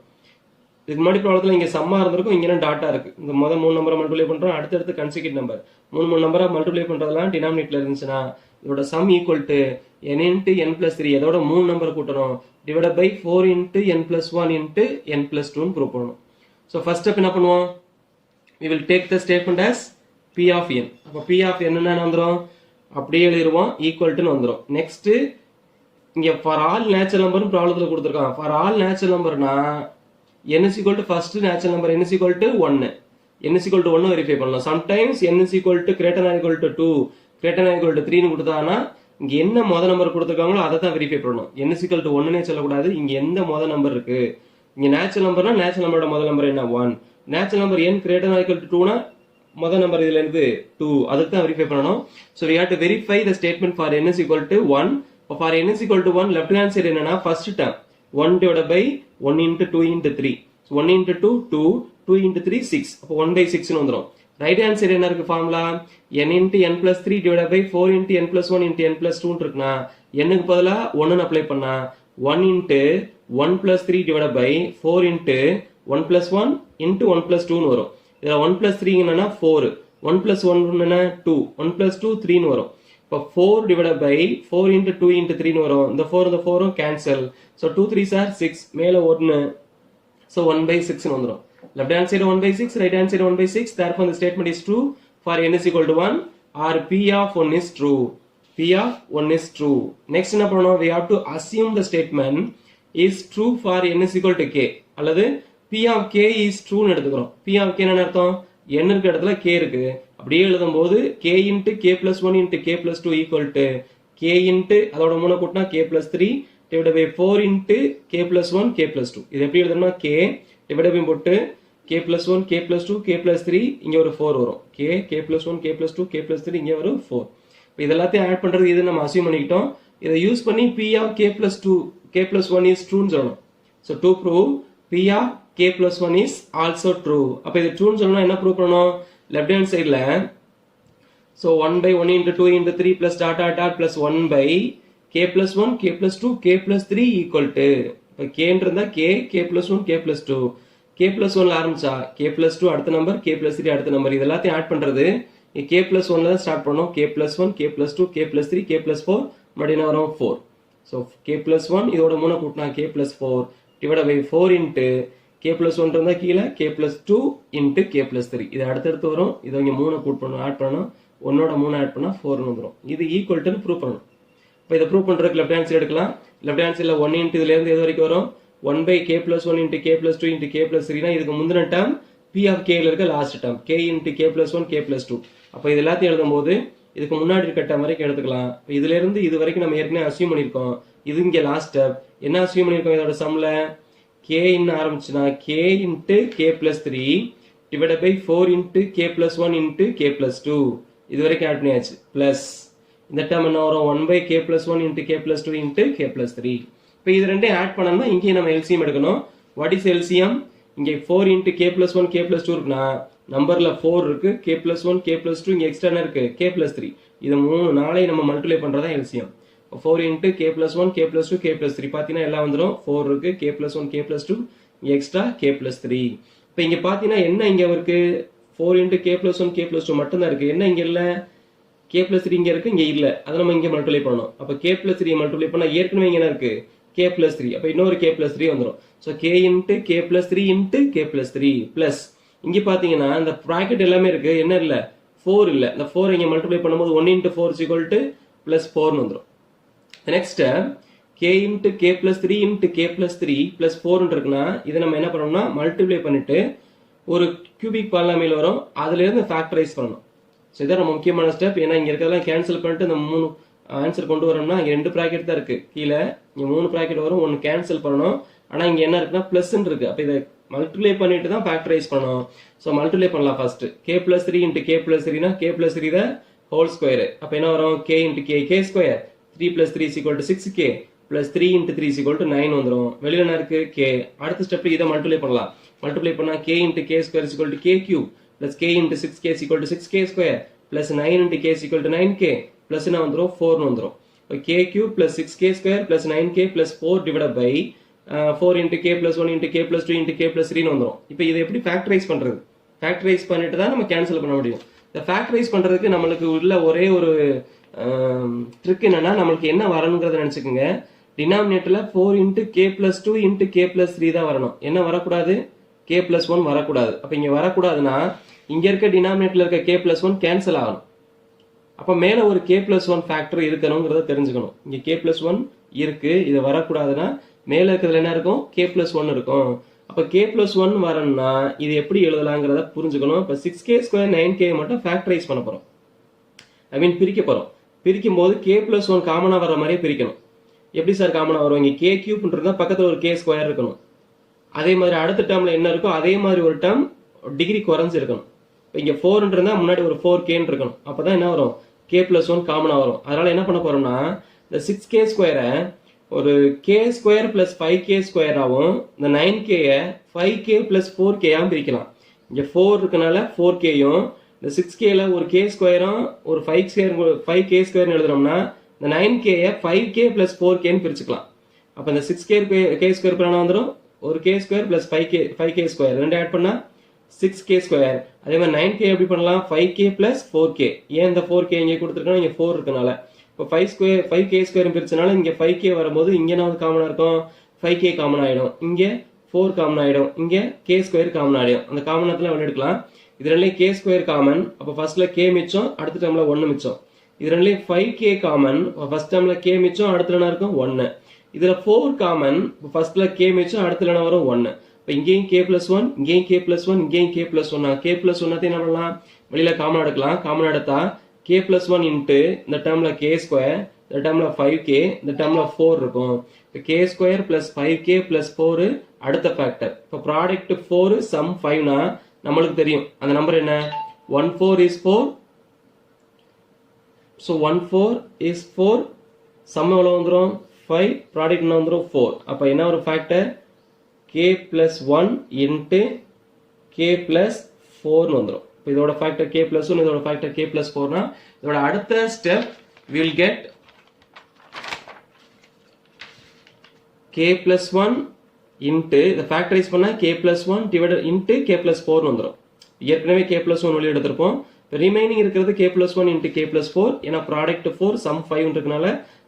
இதுக்கு முன்னாடி ப்ராப்ளத்தில் இங்கே சம்மா இருந்திருக்கும், இங்கே டாட்டா இருக்கு. இந்த முதல் 3 நம்பரை மல்டிப்ளை பண்ணுறோம், அடுத்தடுத்து கன்சிக்யூட்டிவ் நம்பர் 3 நம்பரை மல்டிப்ளை பண்ணுறதுலாம் டினாமினேட்டில் இருந்துச்சுன்னா இதோட sum equal to n into n plus 3, அதோட 3 நம்பர் கூட்டணும், divide by 4 into n plus 1 into n plus 2ன்னு ப்ரூவ் பண்ணணும். ஸோ ஃபர்ஸ்ட் ஸ்டெப் என்ன பண்ணுவோம், we will take the statement as p of n. அப்போ p of n என்ன வந்துடும், அப்படியே எழுதிடுவோம், ஈக்குவல் டுன்னு வந்துடும். நெக்ஸ்ட் இங்கே ஃபார் ஆல் நேச்சுரல் நம்பர்னு ப்ராப்ளத்தில் கொடுத்துருக்காங்க. ஃபார் ஆல் நேச்சுரல் நம்பர்னா n is equal to first natural number n is equal to 1. n is equal to 1 verify பண்ணலாம். Sometimes n is equal to greater than or equal to 2, greater than or equal to 3ன்னு கொடுத்தாங்கன்னா இங்க என்ன மொதல் நம்பர் கொடுத்துருக்காங்களோ அதை தான் வெரிஃபை பண்ணணும். n is equal to 1னே சொல்லக்கூடாது, இங்க எந்த மொதல் நம்பர் இருக்கு. இங்க நேச்சுரல் நம்பர்னா நேச்சுரல் நம்பரோட முதல் நம்பர் என்ன, 1. Natural number n greater than or equal to 2னா முதல் நம்பர் இதுல இருந்து 2, அதுக்கு தான் வெரிஃபை பண்ணணும். So we have to verify the statement for n is equal to 1. For n is equal to 1, left hand side என்னன்னா first term 1 divided by 1 into 2 into 3. So 1 into 2, 2, 2 into 3, 6. அப்போ 1 by 6 வந்துடும். ரைட் ஹேண்ட் சைடு என்ன இருக்கு formula, n into n plus 3 divided by 4 into n plus 1 into n plus 2 இருக்குன்னா n-க்கு பதிலா 1 அப்ளை பண்ணா 1 into 1 plus 3 divided by 4 into 1 plus 1 into 1 plus 2ன்னு வரும். இதுல 1 plus 3 என்னன்னா 4, 1 plus 1 என்னன்னா 2, 1 plus 2 3ன்னு வரும். இப்போ 4 divided by 4 into 2 into 3ன்னு வரும். இந்த 4ம் கேன்சல். ஸோ 2 3s are 6, மேல 1, ஸோ 1 by 6ன்னு வந்துடும். Left hand side 1 by 6, right hand side 1 by 6. Therefore the statement is true for n is equal to 1 or p of 1 is true. P of 1 is true. Next என்ன பண்ணணும்? We have to assume the statement is true for n is equal to k. அல்லது P of k is true னு எடுத்துக்கிறோம். P of k என்ன அர்த்தம்? n இருக்க இடத்துல k இருக்கு. அப்படியே எழுதும்போது k into k plus 1 into k plus 2 equal to k into அதோட மூணு கூட்டினா k plus 3 divided by 4 into k plus 1 k plus 2. இது எப்படி எழுதணும்னா k divided by போட்டு k plus 1 k plus 2 k plus 3 இங்க ஒரு 4 வரும். k plus 1 k plus 2 k plus 3 இங்க ஒரு 4. இப்போ இதெல்லாத்தையும் ஆட் பண்றது இது நம்ம அசியூம் பண்ணிக்கிட்டோம். இதை யூஸ் பண்ணி p of k plus 2 k plus 1 is true னு சொல்லணும். So to prove p of k plus 1 is also true. அப்ப இது true னு சொல்லணும்னா என்ன ப்ரூவ் பண்ணணும்? லெஃப்ட் ஹேண்ட் சைடுல so 1 by 1 into 2 into 3 plus dot dot dot plus 1 by k plus 1 k plus 2 k plus 3 equal to இப்ப k ன்றதா k plus 1 k plus 2 k plus 1 ல ஆரம்பிச்சா k plus 2 அடுத்த நம்பர் k plus 3 அடுத்த நம்பர் இதெல்லாத்தையும் ஆட் பண்றது k plus 1 ல தான் ஸ்டார்ட் பண்ணோம். k plus 1 k plus 2 k plus 3 k plus 4 மறுபடியும் வரும் 4. so k plus 1 இதோட மூணு கூட்டினா k plus 4 divided by 4 into k plus 1 இருந்தா கீழே k plus 2 into k plus 3 இது அடுத்தடுத்து வரும். இதை இங்க மூணு கூட் பண்ணணும் ஆட் பண்ணணும். 1 ஓட 3 ஆட் பண்ணா 4 வந்துரும். இது ஈக்குவல் டு ப்ரூவ் பண்ணணும். இப்போ இதை ப்ரூவ் பண்றதுக்கு லெஃப்ட் ஹேண்ட் சைடு எடுக்கலாம். லெஃப்ட் ஹேண்ட் சைடுல 1 into இதுல இருந்து எது வரைக்கும் வரும்? 1 by k plus 1 into k plus 2 into k plus 3 னா இதுக்கு முந்தின டேர்ம் p of k ல இருக்க last term k into k plus 1 k plus 2. அப்ப இது எல்லாத்தையும் எழுதும்போது இதுக்கு முன்னாடி இருக்க டேர்ம் வரைக்கும் எடுத்துக்கலாம். இதுல இருந்து இது வரைக்கும் நம்ம ஏற்கனவே அசியூம் பண்ணிருக்கோம். இது இங்க லாஸ்ட் ஸ்டெப். என்ன அசியூம் பண்ணிருக்கோம் இதோட சம்ல? k ன்னு ஆரம்பிச்சுனா k into k plus 3 divided by 4 into k plus 1 into k plus 2 இது வரைக்கும் ஆட் பண்ணியாச்சு. பிளஸ் இந்த டேர்ம் என்ன வரும்? 1 by k plus 1 into k plus 2 into k plus 3. இப்போ இது ரெண்டையும் ஆட் பண்ணனும்னா இங்கே நம்ம LCM எடுக்கணும். What is LCM? இங்கே 4 into k plus 1 k plus 2 இருக்குனா நம்பர்ல 4 இருக்கு, k plus 1 k plus 2 இங்க எக்ஸ்ட்ரா என்ன இருக்கு? k plus 3. இது மூணு நாளை நம்ம மல்டிப்ளை பண்றதா LCM. 4 into k plus 1 k plus 2 k plus 3 பாத்தீங்கன்னா எல்லாம் வந்துரும். 4 இருக்கு, k plus 1 k plus 2 இங்க எக்ஸ்ட்ரா k plus 3. இப்போ இங்க பாத்தீங்கன்னா என்ன இங்க இருக்கு? 4 into k plus 1 k plus 2 மட்டும் தான் இருக்கு. என்ன இங்க இல்ல? k plus 3 இங்க இருக்கு, இங்க இல்ல. அத நம்ம இங்க மல்டிப்ளை பண்ணனும். அப்ப k plus 3 மல்டிப்ளை பண்ணா ஏற்கனவே இங்க என்ன இருக்கு? k plus 3. அப்ப இன்னொரு k plus 3 வந்துரும். So k into k plus 3 into k plus 3 plus இங்க பாத்தீங்கன்னா இந்த பிராக்கெட் எல்லாமே இருக்கு. என்ன இல்ல? 4 இல்ல. இந்த 4 இங்க மல்டிப்ளை பண்ணும்போது 1 into 4 is equal to plus 4 னு வந்துரும். Next k into k plus 3 into k plus 3 plus 4 ன்னு இருக்குனா இத நம்ம என்ன பண்ணனும்னா மல்டிப்ளை பண்ணிட்டு ஒரு கியூபிக் பாலினாமியல் வரும். அதுல இருந்து ஃபேக்டரைஸ் பண்ணனும். சோ இதான் ரொம்ப முக்கியமான ஸ்டெப். ஏன்னா இங்க இருக்கதெல்லாம் கேன்சல் பண்ணிட்டு இந்த மூணு ஆன்சர் கொண்டு வரணும்னா இங்க ரெண்டு பிராக்கெட் தான் இருக்கு. கீழ இங்க மூணு பிராக்கெட் வரும். ஒன்னு கேன்சல் பண்ணனும். ஆனா இங்க என்ன இருக்குன்னா பிளஸ் ன்னு இருக்கு. அப்ப இத மல்டிப்ளை பண்ணிட்டு தான் ஃபேக்டரைஸ் பண்ணனும். சோ மல்டிப்ளை பண்ணலாம் first. k plus 3 into k plus 3 னா k plus 3 the whole square. அப்ப என்ன வரும்? k into k k square 3 plus 3 is equal to 6k plus 3 into 3 is equal to 9 வந்துரும். வெளியில என்ன இருக்கு? k. அடுத்த ஸ்டெப்ல இத மல்டிப்ளை பண்ணலாம். மல்டிப்ளை பண்ணா k into k square is equal to k cube plus k into 6k is equal to 6k square plus 9 into k is equal to 9k plus என்ன வந்துரும்? 4 னு வந்துரும். k cube plus 6k square plus 9k plus 4 divided by 4 into k plus 1 into k plus 2 into k plus 3 னு வந்துரும். இப்போ இதை எப்படி ஃபேக்டரைஸ் பண்றது? ஃபேக்டரைஸ் பண்ணிட்டு தான் நம்ம கேன்சல் பண்ண முடியும். இந்த ஃபேக்டரைஸ் பண்றதுக்கு நமக்கு உள்ள ஒரே ஒரு ட்ரிக் என்னன்னா நமக்கு என்ன வரணும்ங்கறத நினைச்சுக்கோங்க. டினாமினேட்டர்ல 4 into k plus 2 into k plus 3 தான் வரணும். என்ன வரக்கூடாது? k plus 1 வரக்கூடாது. அப்ப இங்க வரக்கூடாதுன்னா இங்க இருக்க டினாமினேட்டர்ல இருக்க k plus 1 கேன்சல் ஆகணும். அப்ப மேல ஒரு k plus 1 ஃபேக்டர் இருக்கணும்ங்கறத தெரிஞ்சுக்கணும். இங்க k plus 1 இருக்கு. இது வரக்கூடாதுன்னா மேல இருக்கிறதுல என்ன இருக்கும்? k plus 1 இருக்கும். அப்ப k plus 1 வரணும்னா இது எப்படி எழுதலாம்ங்கறத புரிஞ்சுக்கணும். இப்ப 6k square 9k மட்டும் ஃபேக்டரைஸ் பண்ண போறோம். பிரிக்க போறோம். பிரிக்கும் போது k plus 1 காமனா வர மாதிரியே பிரிக்கணும். எப்படி சார் காமனா வரும்? இங்க k cube இருந்தா பக்கத்துல ஒரு k ஸ்கொயர் இருக்கணும். அதே மாதிரி அடுத்த டேர்ம்ல என்ன இருக்கோ அதே மாதிரி ஒரு டேர்ம் டிகிரி குறைஞ்சு இருக்கணும். இங்க 4 இருந்தா முன்னாடி ஒரு 4k இருக்கணும். அப்பதான் என்ன வரும்? k plus 1 காமனா வரும். அதனால என்ன பண்ண போறோம்னா இந்த 6k ஸ்கொயரை ஒரு k square plus 5k square ஆகும். இந்த 9k 5k plus 4k ஆ பிரிக்கலாம். இங்க 4 இருக்கனால 4k யும் இந்த 6k ல ஒரு k ஸ்கொயரும் ஒரு 5k ஸ்கொயர்னு எழுதுறோம்னா இந்த 9k 5k plus 4k ன்னு பிரிச்சுக்கலாம். அப்ப இந்த 6k k ஸ்கொயர் பிரான வந்துரும். ஒரு k square plus 5k square ரெண்டு ஆட் பண்ணா 6k ஸ்கொயர். அதே மாதிரி 9k எப்படி பண்ணலாம்? 5k plus 4k. ஏன் இந்த 4k இங்க கொடுத்திருக்கோம்? இங்க 4 இருக்கனால. இப்போ 5k ஸ்கொயர் பிரிச்சனால இங்க 5k வரும்போது இங்க என்ன காமனா இருக்கும்? 5k காமன் ஆயிடும். இங்க 4 காமன் ஆயிடும். இங்க k ஸ்கொயர் காமன் ஆயிடும். அந்த காமனத்துல ஒன்னு எடுக்கலாம். இது ரெண்டுலயும் k ஸ்கொயர் காமன். அப்ப ஃபர்ஸ்ட்ல k மிச்சம், அடுத்த டேர்ம்ல 1 மிச்சம். இது ரெண்டுலயும் 5k காமன். ஃபர்ஸ்ட் டேர்ம்ல k மிச்சம், அடுத்துல என்ன இருக்கும் 1. இதுல 4 காமன். ஃபர்ஸ்ட்ல k மிச்சம், அடுத்துல என்ன வரும் 1. இப்போ இங்கேயும் k plus 1, இங்கேயும் k plus 1, இங்கேயும் k plus 1. k plus 1 என்ன பண்ணலாம், வெளியில காமன் எடுக்கலாம். காமன் எடுத்தா k plus 1 இன்ட்டு இந்த டேர்ம்ல k ஸ்கொயர், இந்த டேர்ம்ல 5k, இந்த டேர்ம்ல 4 இருக்கும். இப்போ k square plus 5k plus 4 அடுத்த ஃபேக்டர். இப்போ ப்ராடக்ட் 4 சம் 5னா நம்மளுக்கு தெரியும் அந்த நம்பர் என்ன, 1 4 is 4. So 1 4 is 4. சம் எவ்வளோ வந்துடும் 5, ப்ராடக்ட் என்ன வந்துடும் 4. அப்போ என்ன ஒரு factor, k plus 1 into k plus 4 வந்துடும். இப்போ இதோட ஃபேக்டர் k plus 1, இதோட ஃபேக்டர் k plus 4னா இதோட அடுத்த step we'll get k plus 1 into இதை ஃபேக்டரைஸ் பண்ணால் k plus 1 divided into k plus 4 வந்துடும். ஏற்கனவே k plus 1 வெளியே எடுத்திருப்போம். இப்போ ரிமைனிங் இருக்கிறது k plus 1 into k plus 4. ஏன்னா ப்ராடக்ட் 4 சம் 5 இருக்கனால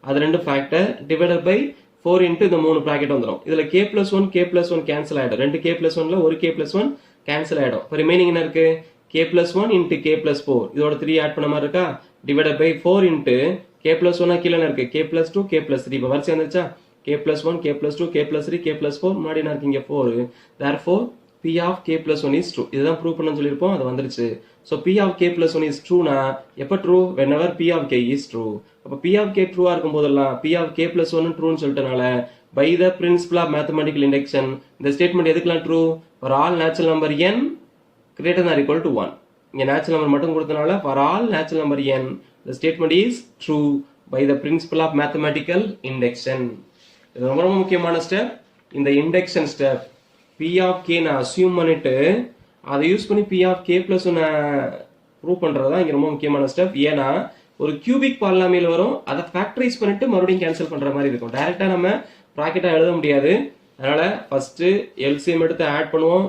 அது ரெண்டு ஃபேக்டர் டிவைடட் பை 4 இன்ட்டு இந்த 3 ப்ராக்கெட் வந்துடும். இதில் k plus 1 k plus 1 cancel ஆகிடும். ரெண்டு k plus 1ல ஒரு k plus 1 கேன்சல் ஆகிடும். இப்போ ரிமைனிங் என்ன இருக்கு, k plus 1 into k plus 4. இதோட 3 ஆட் பண்ண மாதிரி இருக்கா, divided by 4 into k plus 1 கீழே இருக்கு k plus 2 k plus 3. இப்போ வரிசை வந்துச்சா, k plus 1 k plus 2 k plus 3 k plus 4, முன்னாடி என்ன இருக்கு இங்கே 4. therefore p of k plus 1 is true. இதுதான் ப்ரூவ் பண்ண சொல்லியிருப்போம், அது வந்துருச்சு. So p of k plus 1 is trueனா எப்போ true, whenever p of k is true. அப்போ p of k ட்ரூவா இருக்கும் போதெல்லாம் p of k plus 1 ட்ரூன்னு சொல்லிட்டனால by the principle of mathematical induction இந்த ஸ்டேட்மெண்ட் எதுக்கெல்லாம் true, for all natural number n greater than or equal to 1. இங்கே நேச்சுரல் நம்பர் மட்டும் கொடுத்தனால for all natural number n the statement is true by the principle of mathematical induction. இது ரொம்ப ரொம்ப முக்கியமான ஸ்டெப், இந்த induction step. p of k நான் அசியூம் பண்ணிட்டு அதை யூஸ் பண்ணி p of k plus 1 prove பண்றது தான் இங்க ரொம்ப முக்கியமான ஸ்டெப். ஏன்னா ஒரு கியூபிக் பாலினாமியல் வரும், அதை ஃபேக்டரைஸ் பண்ணிட்டு மறுபடியும் கேன்சல் பண்ற மாதிரி இருக்கும். டைரக்டா நம்ம ப்ராக்கெட்டா எழுத முடியாது. அதனால ஃபர்ஸ்ட் எல்சிஎம் எடுத்து ஆட் பண்ணுவோம்.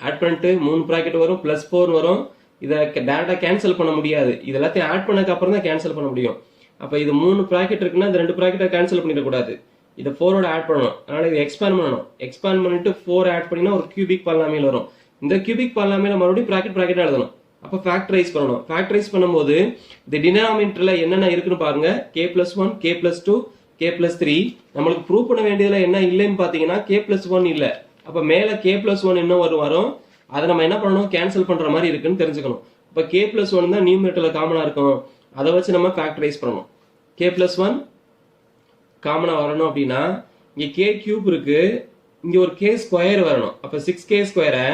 ஆட் பண்ணிட்டு 3 ப்ராக்கெட் வரும், பிளஸ் 4 வரும். இதை டைரக்டா கேன்சல் பண்ண முடியாது, இது எல்லாத்தையும் ஆட் பண்ணதுக்கு அப்புறம் தான் கேன்சல் பண்ண முடியும். அப்ப இது 3 ப்ராக்கெட் இருக்குன்னா இந்த 2 ப்ராக்கெட்டை கேன்சல் பண்ணிடக்கூடாது, இதை 4ஓட ஆட் பண்ணணும். அதனால இதை எக்ஸ்பேண்ட் பண்ணணும். எக்ஸ்பேண்ட் பண்ணிட்டு 4 ஆட் பண்ணினா ஒரு கியூபிக் பாலினாமியல் வரும். இந்த கியூபிக் பாலினாமியல் மறுபடியும் ப்ராக்கெட் எழுதணும். அப்ப ஃபேக்டரைஸ் பண்ணணும். ஃபேக்டரைஸ் பண்ணும்போது இந்த டினாமினேட்டர்ல என்னென்ன இருக்குன்னு பாருங்க, k plus 1 k plus 2 k plus 3. நம்மளுக்கு ப்ரூவ் பண்ண வேண்டியதுல என்ன இல்லைன்னு பாத்தீங்கன்னா k plus 1 இல்ல. அப்ப மேல k plus 1 என்ன வரும், அதை நம்ம என்ன பண்ணணும், கேன்சல் பண்ற மாதிரி இருக்குன்னு தெரிஞ்சுக்கணும். அப்ப k plus 1 தான் நியூமரேட்டர்ல காமனா இருக்கும், அதை வச்சு நம்ம ஃபேக்டரைஸ் பண்ணணும். k plus 1 காமனா வரணும் அப்படின்னா இங்க k கியூப் இருக்கு, இங்க ஒரு k ஸ்கொயர் வரணும். அப்ப 6k ஸ்கொயரை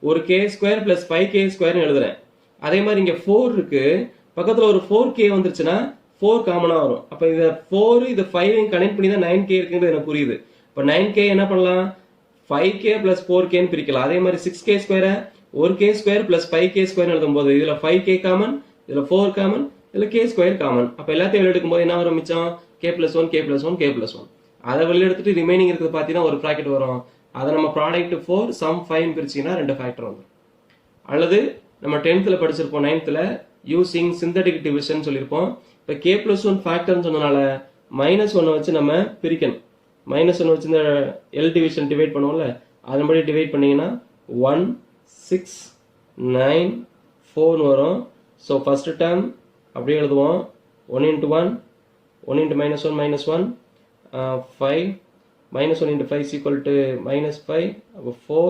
ஒரு k ஸ்கொயர் பிளஸ் 5k ஸ்கொயர்னு எழுதுறேன். அதே மாதிரி இங்க 4 இருக்கு, பக்கத்துல ஒரு 4k வந்துருச்சுன்னா 4 காமனா வரும். அப்ப இத 4 இது 5 கனெக்ட் பண்ணி தான் 9k இருக்குங்கிறது எனக்கு புரியுது. இப்ப 9k என்ன பண்ணலாம், 5k பிளஸ் 4k ன்னு பிரிக்கலாம். அதே மாதிரி 6k ஸ்கொயரை ஒரு k square plus 5k square எழுதும் போது இதுல 5k காமன், இதுல 4 காமன், இதுல k ஸ்கொயர் காமன். அப்ப எல்லாத்தையும் வெளியே எடுக்கும் போது என்ன வரும் மிச்சம், k plus 1 k plus 1 k plus 1. அதை வெளியே எடுத்துட்டு ரிமைனிங் இருக்கிறது பார்த்தீங்கன்னா ஒரு ப்ராக்கெட் வரும். அதை நம்ம ப்ராடக்ட் 4 சம் 5 பிரிச்சிங்கன்னா 2 ஃபேக்டர் வந்துடும். அல்லது நம்ம 10th படிச்சிருப்போம், 9th யூசிங் சிந்தட்டிக் டிவிஷன் சொல்லியிருப்போம். இப்போ k plus 1 ஃபேக்டர்னு சொன்னனால -1 வச்சு நம்ம பிரிக்கணும். -1 வச்சு இந்த எல் டிவிஷன் டிவைட் பண்ணுவோம்ல, அதன்படி டிவைட் பண்ணீங்கன்னா 1 6 9 4 வரும். ஸோ ஃபர்ஸ்ட் டேர்ம் அப்படியே எழுதுவோம், 1 into 1 1 into -1 -1 5 -1 into 5 is equal to -5. அப்போ 4.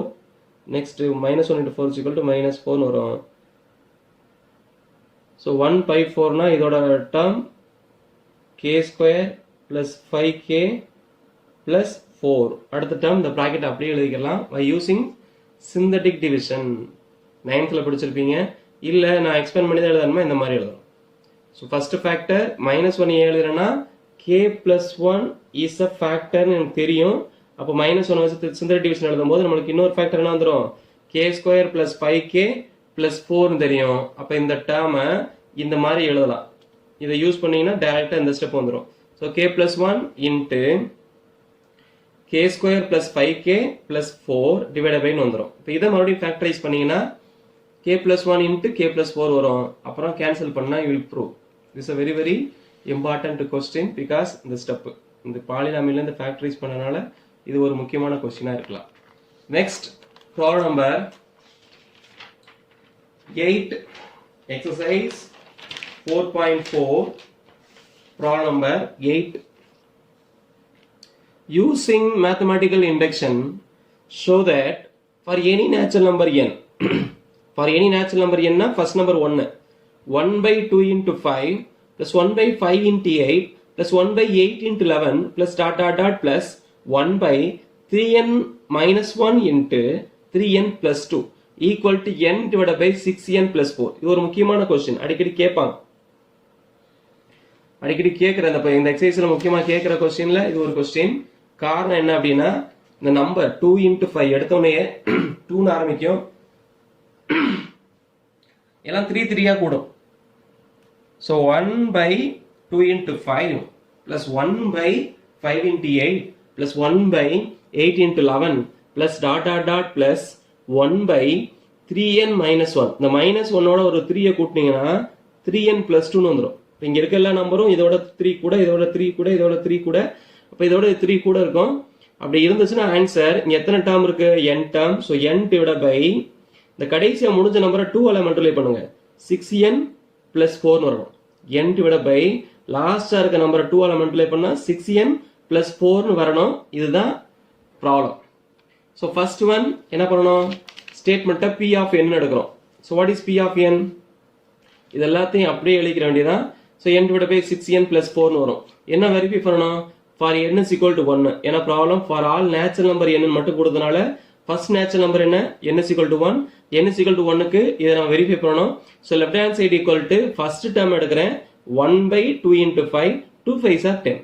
next -1 into 4 is equal to -4 வரும். ஸோ 154னா இதோட term k square plus 5k plus 4. அடுத்த டேர்ம் இந்த ப்ராக்கெட் அப்படியே எழுதிக்கலாம் by using synthetic division. 9th படிச்சிருப்பீங்க. இல்ல நான் எக்ஸ்பேண்ட் பண்ணி தான் எழுதணுமா, இந்த மாதிரி எழுதணும். So first factor -1 எழுதுறேன்னா k plus 1 is a factor எனக்கு தெரியும். அப்போ -1 வச்சு சிந்தட்டிக் டிவிஷன் எழுதும் போது நம்மளுக்கு இன்னொரு ஃபேக்டர் என்ன வந்துடும், k square plus 5k plus 4 தெரியும். அப்போ இந்த டேர்மை இந்த மாதிரி எழுதலாம். இதை யூஸ் பண்ணீங்கன்னா டைரக்டா இந்த ஸ்டெப் வந்துடும். So k plus 1 into k square plus 5k plus 4 divide பைன்னு வந்துடும். இப்போ இதை மறுபடியும் ஃபேக்டரைஸ் பண்ணீங்கன்னா k plus 1 into k plus 4 வரும். அப்புறம் கேன்சல் பண்ணா you will prove. This is a very very important question because இந்த ஸ்டெப் இந்த பாலினாமியல்ல இருந்து ஃபேக்டரைஸ் பண்ணனால இது ஒரு முக்கியமான क्वेश्चन இருக்கலாம். Next problem number 8 exercise 4.4 problem number 8. Using mathematical induction, show that for any natural number n, for any natural number n, first number 1 by 2 into 5 plus 1 by 5 into 8 plus 1 by 8 into 11 plus dot dot dot plus 1 by 3n minus 1 into 3n plus 2 equal to n divided by 6n plus 4. இது ஒரு முக்கியமான கொஸ்டின். அடிக்கடி கேட்பாங்க, அடிக்கடி கேட்குற இந்த எக்ஸசைஸ்ல முக்கியமா கேட்குற கொஸ்டின்ல இது ஒரு கொஸ்டின். காரணம் என்ன அப்படின்னா, இந்த நம்பர் 2 into 5 எடுத்தோடனே 2ன்னு ஆரம்பிக்கும், எல்லாம் 3 3 கூடும். So 1 by 2 into 5 plus 1 by 5 into 8 plus 1 by 8 into 11 plus dot dot dot plus 1 by 3n minus 1. இந்த மைனஸ் ஒன்னோட ஒரு 3 கூட்டினீங்கன்னா 3n plus 2ன்னு வந்துடும். இங்க இருக்க எல்லா நம்பரும் இதோட 3 கூட, இதோட 3 கூட, இதோட 3 கூட, அப்ப இதோட 3 கூட இருக்கும். அப்படி இருந்துச்சுன்னா ஆன்சர் இங்க எத்தனை டேர்ம் இருக்கு? n term. So n divide by இந்த கடைசியா முடிஞ்ச நம்பரை 2ஆல மல்டிப்ளை பண்ணுங்க, 6n plus 4ன்னு வரணும். n டிவைட் பை லாஸ்டா இருக்க நம்பரை 2ஆல மல்டிப்ளை பண்ணா 6n plus 4ன்னு வரணும். இதுதான் ப்ராப்ளம். ஸோ ஃபர்ஸ்ட் ஒன் என்ன பண்ணணும்? ஸ்டேட்மெண்ட்டை p ஆஃப் n எடுக்கிறோம். So what is p of n? இது எல்லாத்தையும் அப்படியே எழுதிக்கிற வேண்டியதான். So n divide by 6n plus 4ன்னு வரும். என்ன வெரிஃபை பண்ணணும்? For n is equal to 1. ஏன்னா problem for all natural number n மட்டும் கொடுத்தனால ஃபர்ஸ்ட் நேச்சுரல் நம்பர் என்ன? n is equal to 1. n is equal to 1க்கு இதை நம்ம வெரிஃபை பண்ணணும். So left hand side equal to first term எடுக்கிறேன் 1 by 2 into 5, 2 5s are 10.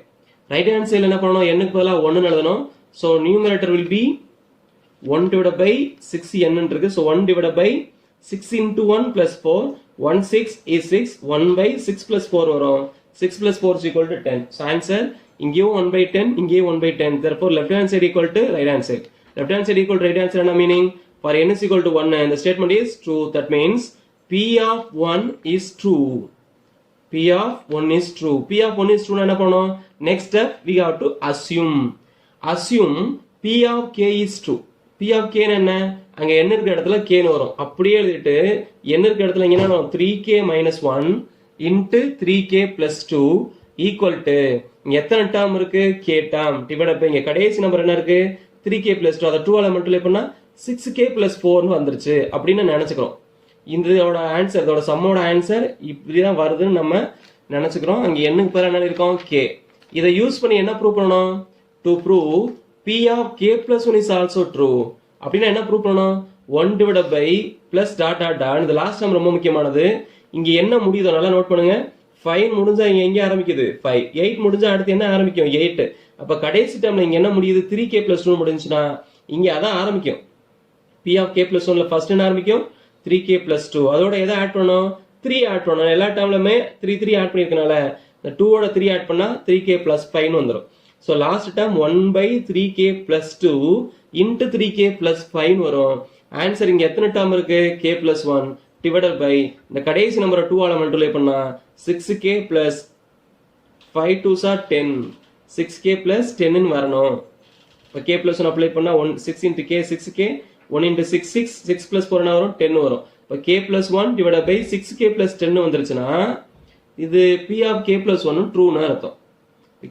Right hand சைடில் என்ன பண்ணணும்? n-க்கு பதிலாக 1 எழுதணும். So numerator will be 1 divided by 6n இருக்கு. So 1 divided by 6 into 1 plus 4, 1 6 is 6, 1 by 6 plus 4 வரும். 6 plus 4 is equal to 10. So answer இங்கேயும் 1 by 10, இங்கேயும் 1 by 10. Therefore left hand side equal to right hand side. Left hand side equal to right hand side என்ன meaning? For n is equal to 1 and the statement is true. That means p of 1 is true. p of 1 is true. p of 1 is true என்ன பண்ணணும்? Next step we have to assume. Assume p of k is true. p of k என்ன? அங்க n இருக்கிற இடத்துல k ன்னு வரும். அப்படியே எழுதிட்டு n இருக்கிற இடத்துல இங்க என்ன? 3k minus 1 into 3k plus 2 equal to இங்க எத்தனை டேர்ம் இருக்கு? k டேர்ம் டிவைட் பை இங்க கடைசி நம்பர் என்ன இருக்கு? 3k plus 2. அதை 2ஆல மல்டிப்ளை பண்ணா 6k plus 4ன்னு வந்துருச்சு அப்படின்னு நினைச்சுக்கிறோம். இதோட ஆன்சர், இதோட சம்மோட ஆன்சர் இப்படிதான் வருதுன்னு நம்ம நினைச்சுக்கிறோம். அங்க n-க்கு பதிலா என்ன இருக்கும்? k. இதை யூஸ் பண்ணி என்ன ப்ரூவ் பண்ணணும்? To prove p of k plus 1 is also true. அப்படின்னா என்ன ப்ரூவ் பண்ணணும்? 1 divided by plus dot dot dot. இந்த லாஸ்ட் டேர்ம் ரொம்ப முக்கியமானது. இங்க என்ன முடியுதோ நல்லா நோட் பண்ணுங்க. 5 முடிஞ்சா இங்க எங்க ஆரம்பிக்குது? 5. 8 முடிஞ்சா அடுத்து என்ன ஆரம்பிக்கும்? 8. அப்ப கடைசி டேர்ம்ல இங்க என்ன முடியுது? 3k plus 2 முடிஞ்சுனா இங்க அதான் ஆரம்பிக்கும். p of k plus 1ல ஃபர்ஸ்ட் என்ன ஆரம்பிக்கும்? 3k plus 2. அதோட எதை ஆட் பண்ணணும்? 3 ஆட் பண்ணணும். எல்லா டேர்ம்லயுமே 3 3 ஆட் பண்ணிருக்கனால இந்த 2 ஓட 3 ஆட் பண்ணா 3k plus 5ன்னு வந்துரும். So last term 1 by 3k plus 2 into 3k plus 5 வரும். ஆன்சர் இங்க எத்தனை டேர்ம் இருக்கு? k plus 1 divided by இந்த கடைசி நம்பரை 2ஆல மல்டிப்ளை பண்ணா 6k plus 5 2s are 10. 6k plus 10 ன்னு வரணும். இப்ப k plus 1 அப்ளை பண்ணா 6 into k 6k, 1 into 6 6, 6 plus 4 என்ன வரும்? 10 வரும். இப்ப k plus 1 divided by 6k plus 10 வந்துருச்சுன்னா இது p of k plus 1 ட்ரூன்னு அர்த்தம்.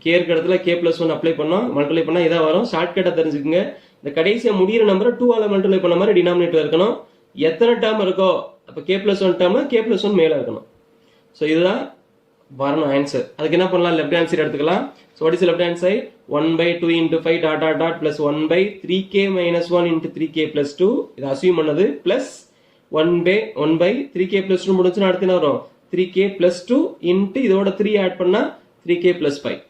k இருக்கிற இடத்துல k plus 1 அப்ளை பண்ணோம், மல்டிப்ளை பண்ணா இதா வரும். ஷார்ட்கட்டா தெரிஞ்சுக்கங்க. இந்த கடைசியா முடியிற நம்பரை 2ஆல மல்டிப்ளை பண்ண மாதிரி டினாமினேட்டர் இருக்கணும். எத்தனை டேர்ம் இருக்கோ அப்ப k plus 1 term k plus 1 மேல இருக்கணும். சோ இதுதான் வரணும் ஆன்சர். அதுக்கு என்ன பண்ணலாம்? லெஃப்ட் ஹேண்ட் சைடு எடுத்துக்கலாம். So what is left hand side? 1 by 2 into 5 dot dot dot plus 1 by 3k minus 1 into 3k plus 2. இது அஸ்யூம் பண்ணது plus 1 by 3k plus 2 முடிஞ்சுனா அடுத்து என்ன வரும்? 3k plus 2 into இதோட 3 ஆட் பண்ணா 3k plus 5.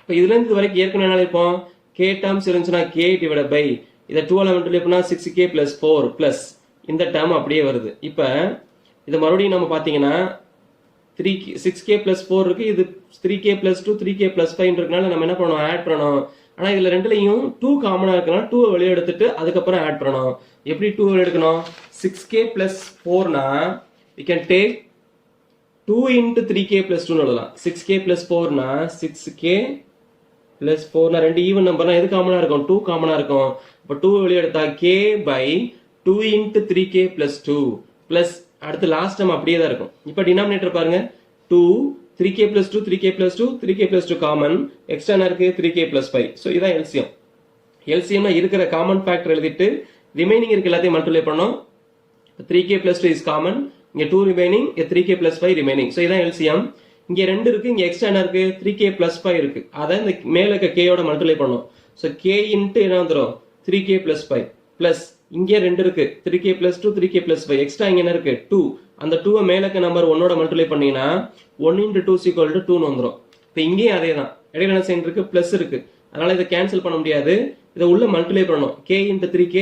இப்போ இதுல இருந்து வரைக்கும் ஏற்கனவே என்ன நினைப்போம்? k டேர்ம்ஸ் இருந்துச்சுன்னா k டிவைட் பை இதை 2ஆல மல்டிப்ளை பண்ணா 6k plus 4 plus இந்த டேர்ம் அப்படியே வருது. இப்போ இதை மறுபடியும் நம்ம பாத்தீங்கன்னா 6k plus 4 இருக்கு, இது 3k plus 2 3k plus 5 இருக்கனால நம்ம என்ன பண்ணணும்? ஆட் பண்ணணும். ஆனா இதுல ரெண்டுலயும் 2 காமனா இருக்கனால 2 வெளிய எடுத்துட்டு அதுக்கப்புறம் ஆட் பண்ணணும். எப்படி 2 வெளிய எடுக்கணும்? 6k plus 4னா we can take 2 into 3k plus 2 னு எழுதலாம். 6k plus 4னா 6k plus 4னா ரெண்டு ஈவன் நம்பர்னா எது காமனா இருக்கும்? 2 காமனா இருக்கும். அப்ப 2 வெளிய எடுத்தா k by 2 into 3k plus 2 plus அடுத்து லாஸ்ட் டைம் அப்படியே தான் இருக்கும். இப்போ டினாமினேட்டர் பாருங்க, 2 3k plus 2 3k plus 2 3k plus 2 common extra என்ன இருக்கு 3k plus 5. ஸோ இதான் எல்சிஎம். எல்சிஎம்னா இருக்கிற காமன் ஃபேக்டர் எழுதிட்டு ரிமைனிங் இருக்க எல்லாத்தையும் மல்டிப்ளை பண்ணோம். 3k plus 2 இஸ் காமன், இங்க 2 ரிமைனிங், இங்க 3k plus 5 ரிமைனிங். ஸோ இதான் எல்சிஎம். இங்க 2 இருக்கு, இங்க எக்ஸ்ட்ரா என்ன இருக்கு 3k plus 5 இருக்கு. அதை இந்த மேல இருக்க k யோட மல்டிப்ளை பண்ணோம். ஸோ k இன்ட்டு என்ன வந்துடும் 3k plus 5 பிளஸ் இங்க 2 இருக்கு 3k plus 2 3k plus 5 extra இங்க என்ன இருக்கு 2. அந்த 2 மேல இருக்க நம்பர் 1 ஓட மல்டிப்ளை பண்ணீங்கன்னா 1 into 2 is equal to 2 வந்துரும். இப்போ இங்கேயும் அதே தான், இடையில என்ன சைன் இருக்கு பிளஸ் இருக்கு, அதனால இதை கேன்சல் பண்ண முடியாது. இதை உள்ள மல்டிப்ளை பண்ணணும். k into 3k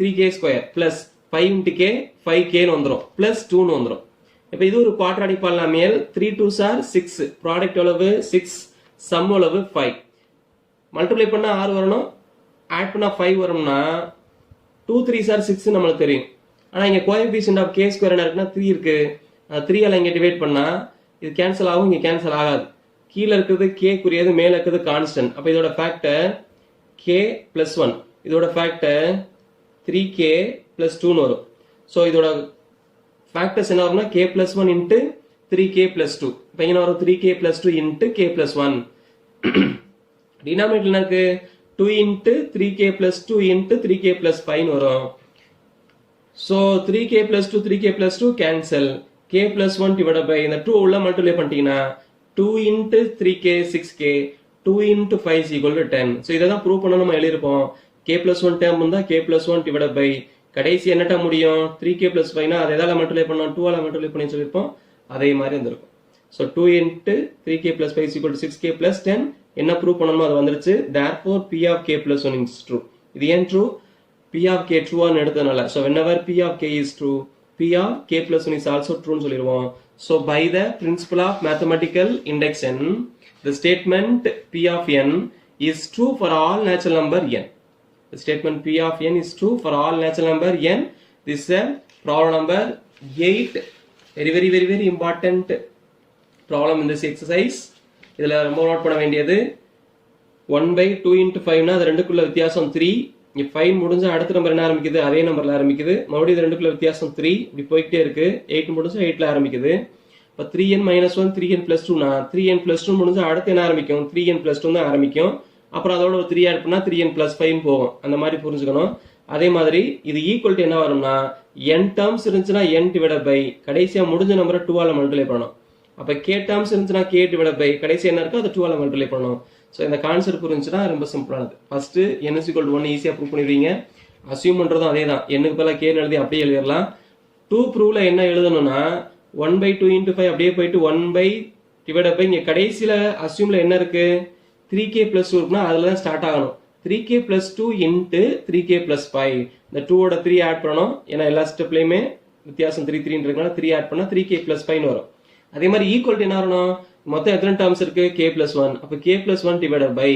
3k square plus 5 into k 5k வந்துரும் பிளஸ் 2 வந்துரும். இப்போ இது ஒரு quadratic polynomial. 3 2s are 6, product எவ்வளவு 6, சம் எவ்வளவு 5. மல்டிப்ளை பண்ணா 6 வரணும், ஆட் பண்ணா 5 வரும்னா 2 3s are 6 நம்மளுக்கு தெரியும். ஆனா இங்க கோஎஃபிஷியன்ட் ஆஃப் k ஸ்கொயர் என்ன இருக்குன்னா 3 இருக்கு. 3 ஆல இங்க டிவைட் பண்ணா இது கேன்சல் ஆகும், இங்க கேன்சல் ஆகாது. கீழ இருக்குது k குறியது, மேல இருக்குது கான்ஸ்டன்ட். அப்ப இதோட ஃபேக்டர் k plus 1, இதோட ஃபேக்டர் 3k plus 2 வரும். சோ இதோட ஃபேக்டர்ஸ் என்ன வரும்னா k plus 1 into 3k plus 2. இப்போ என்ன வரும் 3k plus 2 into k plus 1. Denominator என்ன இருக்கு 2 into 3k plus 2 into 3k plus 5 வரும். So 3k plus 2 3k plus 2 cancel, k plus 1 divided by இந்த 2 உள்ள மல்டிப்ளை பண்ணிட்டீங்கன்னா 2 into 3k 6k 2 into 5 is equal to 10. So இதை தான் ப்ரூவ் பண்ண நம்ம எழுதியிருப்போம். k plus 1 டேர்ம் இருந்தா k plus 1 divided by கடைசி என்ன டேர்ம் முடியும் 3k plus 5 னா அதை எதால மல்டிப்ளை பண்ணோம் 2 ஆல மல்டிப்ளை பண்ணி சொல்லிருப்போம். அதே மாதிரி வந்திருக்கும். So 2 into 3k plus 5 is equal to 6k plus 10. என்ன ப்ரூவ் பண்ணணுமோ அது வந்துருச்சு. Therefore p of k plus 1 is true. இது ஏன் true? p of k true ஆன்னு எடுத்தனால. So whenever p of k is true, p of k plus 1 is also true ன்னு சொல்லிருவோம். So by the principle of mathematical induction, the statement p of n is true for all natural number n. The statement p of n is true for all natural number n. This is problem number 8. Very important problem in this exercise. இதுல ரொம்ப நோட் பண்ண வேண்டியது 1 by 2 into 5 னா அது ரெண்டுக்குள்ள வித்தியாசம் 3. இங்க 5 முடிஞ்சா அடுத்த நம்பர் என்ன ஆரம்பிக்குது அதே நம்பர்ல ஆரம்பிக்குது. மறுபடியும் இது ரெண்டுக்குள்ள வித்தியாசம் 3. இப்படி போயிட்டே இருக்கு. 8 முடிஞ்சா 8ல ஆரம்பிக்குது. இப்ப 3n minus 1 3n plus 2 னா 3n plus 2 முடிஞ்சா அடுத்து என்ன ஆரம்பிக்கும் 3n plus 2 தான் ஆரம்பிக்கும். அப்புறம் அதோட ஒரு 3 ஆட் பண்ணா 3n plus 5 ன்னு போகும். அந்த மாதிரி புரிஞ்சுக்கணும். அதே மாதிரி இது ஈக்குவல் டு என்ன வரும்னா n டேர்ம்ஸ் இருந்துச்சுன்னா n டிவைடட் பை கடைசியா முடிஞ்ச நம்பரை 2 ஆல மல்டிப்ளை பண்ணணும். அப்ப k டேர்ம்ஸ் இருந்துச்சுன்னா k டிவைடட் பை கடைசி என்ன இருக்கோ அதை 2 ஆல மல்டிப்ளை பண்ணணும். சோ இந்த கான்செப்ட் புரிஞ்சுனா ரொம்ப சிம்பிளானது. ஃபர்ஸ்ட் n = 1 ஈஸியா ப்ரூவ் பண்ணிடுவீங்க. அஸ்யூம் பண்றதும் அதேதான். n க்கு பதிலா k ன்னு எழுதி அப்படியே எழுதிரலாம். 2 ப்ரூவ்ல என்ன எழுதணும்னா 1 by 2 into 5 அப்படியே போயிட்டு 1 by டிவைடட் பை இங்க கடைசில அஸ்யூம்ல என்ன இருக்கு 3k plus 2 இருக்குனா அதுல தான் ஸ்டார்ட் ஆகணும். 3k plus 2 into 3k plus 5. இந்த 2 ஓட 3 ஆட் பண்ணனும். ஏனா எல்லா ஸ்டெப்லயுமே வித்தியாசம் 3 3 ன்றதுனால 3 ஆட் பண்ணா 3k plus 5 ன்னு வரும். அதே மாதிரி ஈக்குவல் டு என்ன வரணும் மொத்தம் எத்தனை டேர்ம்ஸ் இருக்கு k plus 1. அப்ப k plus 1 divided by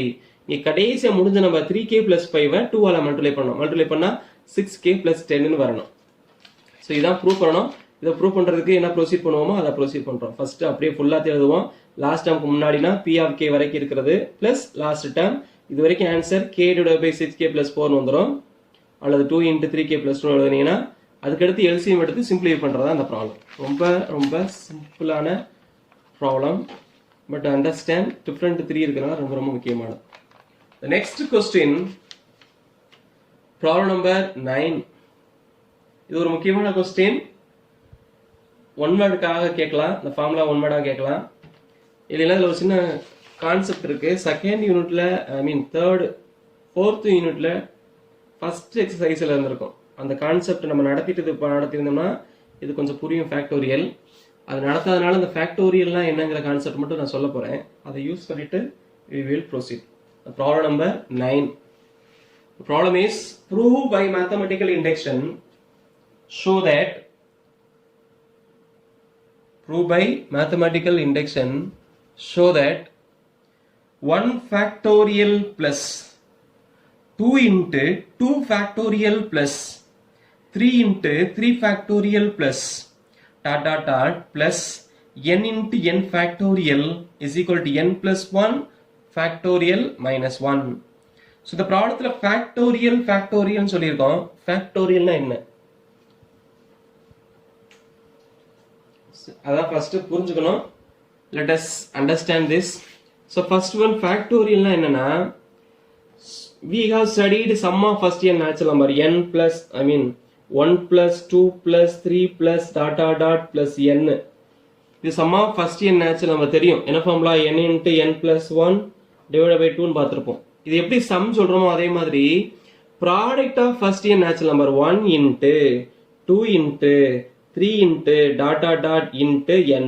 இங்க கடைசியா முடிஞ்ச நம்ம 3k plus 5 2 ஆல மல்டிப்ளை பண்ணனும். மல்டிப்ளை பண்ணா 6k plus 10 ன்னு வரணும். சோ இதான் ப்ரூவ் பண்ணனும். இத ப்ரூவ் பண்றதுக்கு என்ன ப்ரோசீட் பண்ணுவோமோ அத ப்ரோசீட் பண்றோம். ஃபர்ஸ்ட் அப்படியே ஃபுல்லா எழுதுவோம். லாஸ்ட் டேர்ம்க்கு முன்னாடினா p of k வரைக்கும் இருக்குது பிளஸ் லாஸ்ட் டேர்ம் இது வரைக்கும் answer k divided by 6k plus 4 ன்னு வந்துரும். அல்லது 2 into 3k plus 2 எழுதுனீங்கன்னா அதுக்கு அடுத்து LCM எடுத்து சிம்பிளிஃபை பண்றதா அந்த ப்ராப்ளம். ரொம்ப சிம்பிளான ப்ராப்ளம். பட் அண்டர்ஸ்டாண்ட் டிஃபரண்ட் 3 இருக்குறனால ரொம்ப முக்கியமானது. The next question, problem number 9. இது ஒரு முக்கியமான क्वेश्चन. ஒன் வேர்டுக்காக கேட்கலாம். இந்த ஃபார்முலா ஒன் வேர்டா கேட்கலாம். இல்லைன்னா இதுல ஒரு சின்ன கான்செப்ட் இருக்கு. செகண்ட் யூனிட்ல ஃபோர்த் யூனிட்ல ஃபர்ஸ்ட் எக்ஸசைஸ்ல இருந்திருக்கும். அந்த கான்செப்ட் நம்ம நடத்தியிருந்தோம்னா இது கொஞ்சம் புரியும். ஃபேக்டோரியல் அது நடத்தாதனால இந்த ஃபேக்டோரியல்னா என்னங்கிற கான்செப்ட் மட்டும் நான் சொல்ல போறேன். அதை யூஸ் பண்ணிட்டு we will proceed. Problem number 9. The problem is prove by mathematical induction show that show that 1 factorial plus 2 into 2 factorial plus 3 into 3 factorial plus plus n into n factorial is equal to n plus 1 factorial minus 1. So இந்த ப்ராப்ளத்துல factorial சொல்லியிருக்கோம். factorialனா என்ன? அதான் ஃபர்ஸ்ட் புரிஞ்சுக்கணும். let us understand this. So first one factorial na enna, we have studied sum of first n natural number n plus 1 plus 2 plus 3 plus dot dot dot plus n. This sum of first n natural number தெரியும். என்ன formula n into n plus 1 divided by 2 னு பார்த்திருப்போம். இது எப்படி சம் சொல்றோமோ அதே மாதிரி product of first n natural number 1 into 2 into 3 into dot dot dot into n.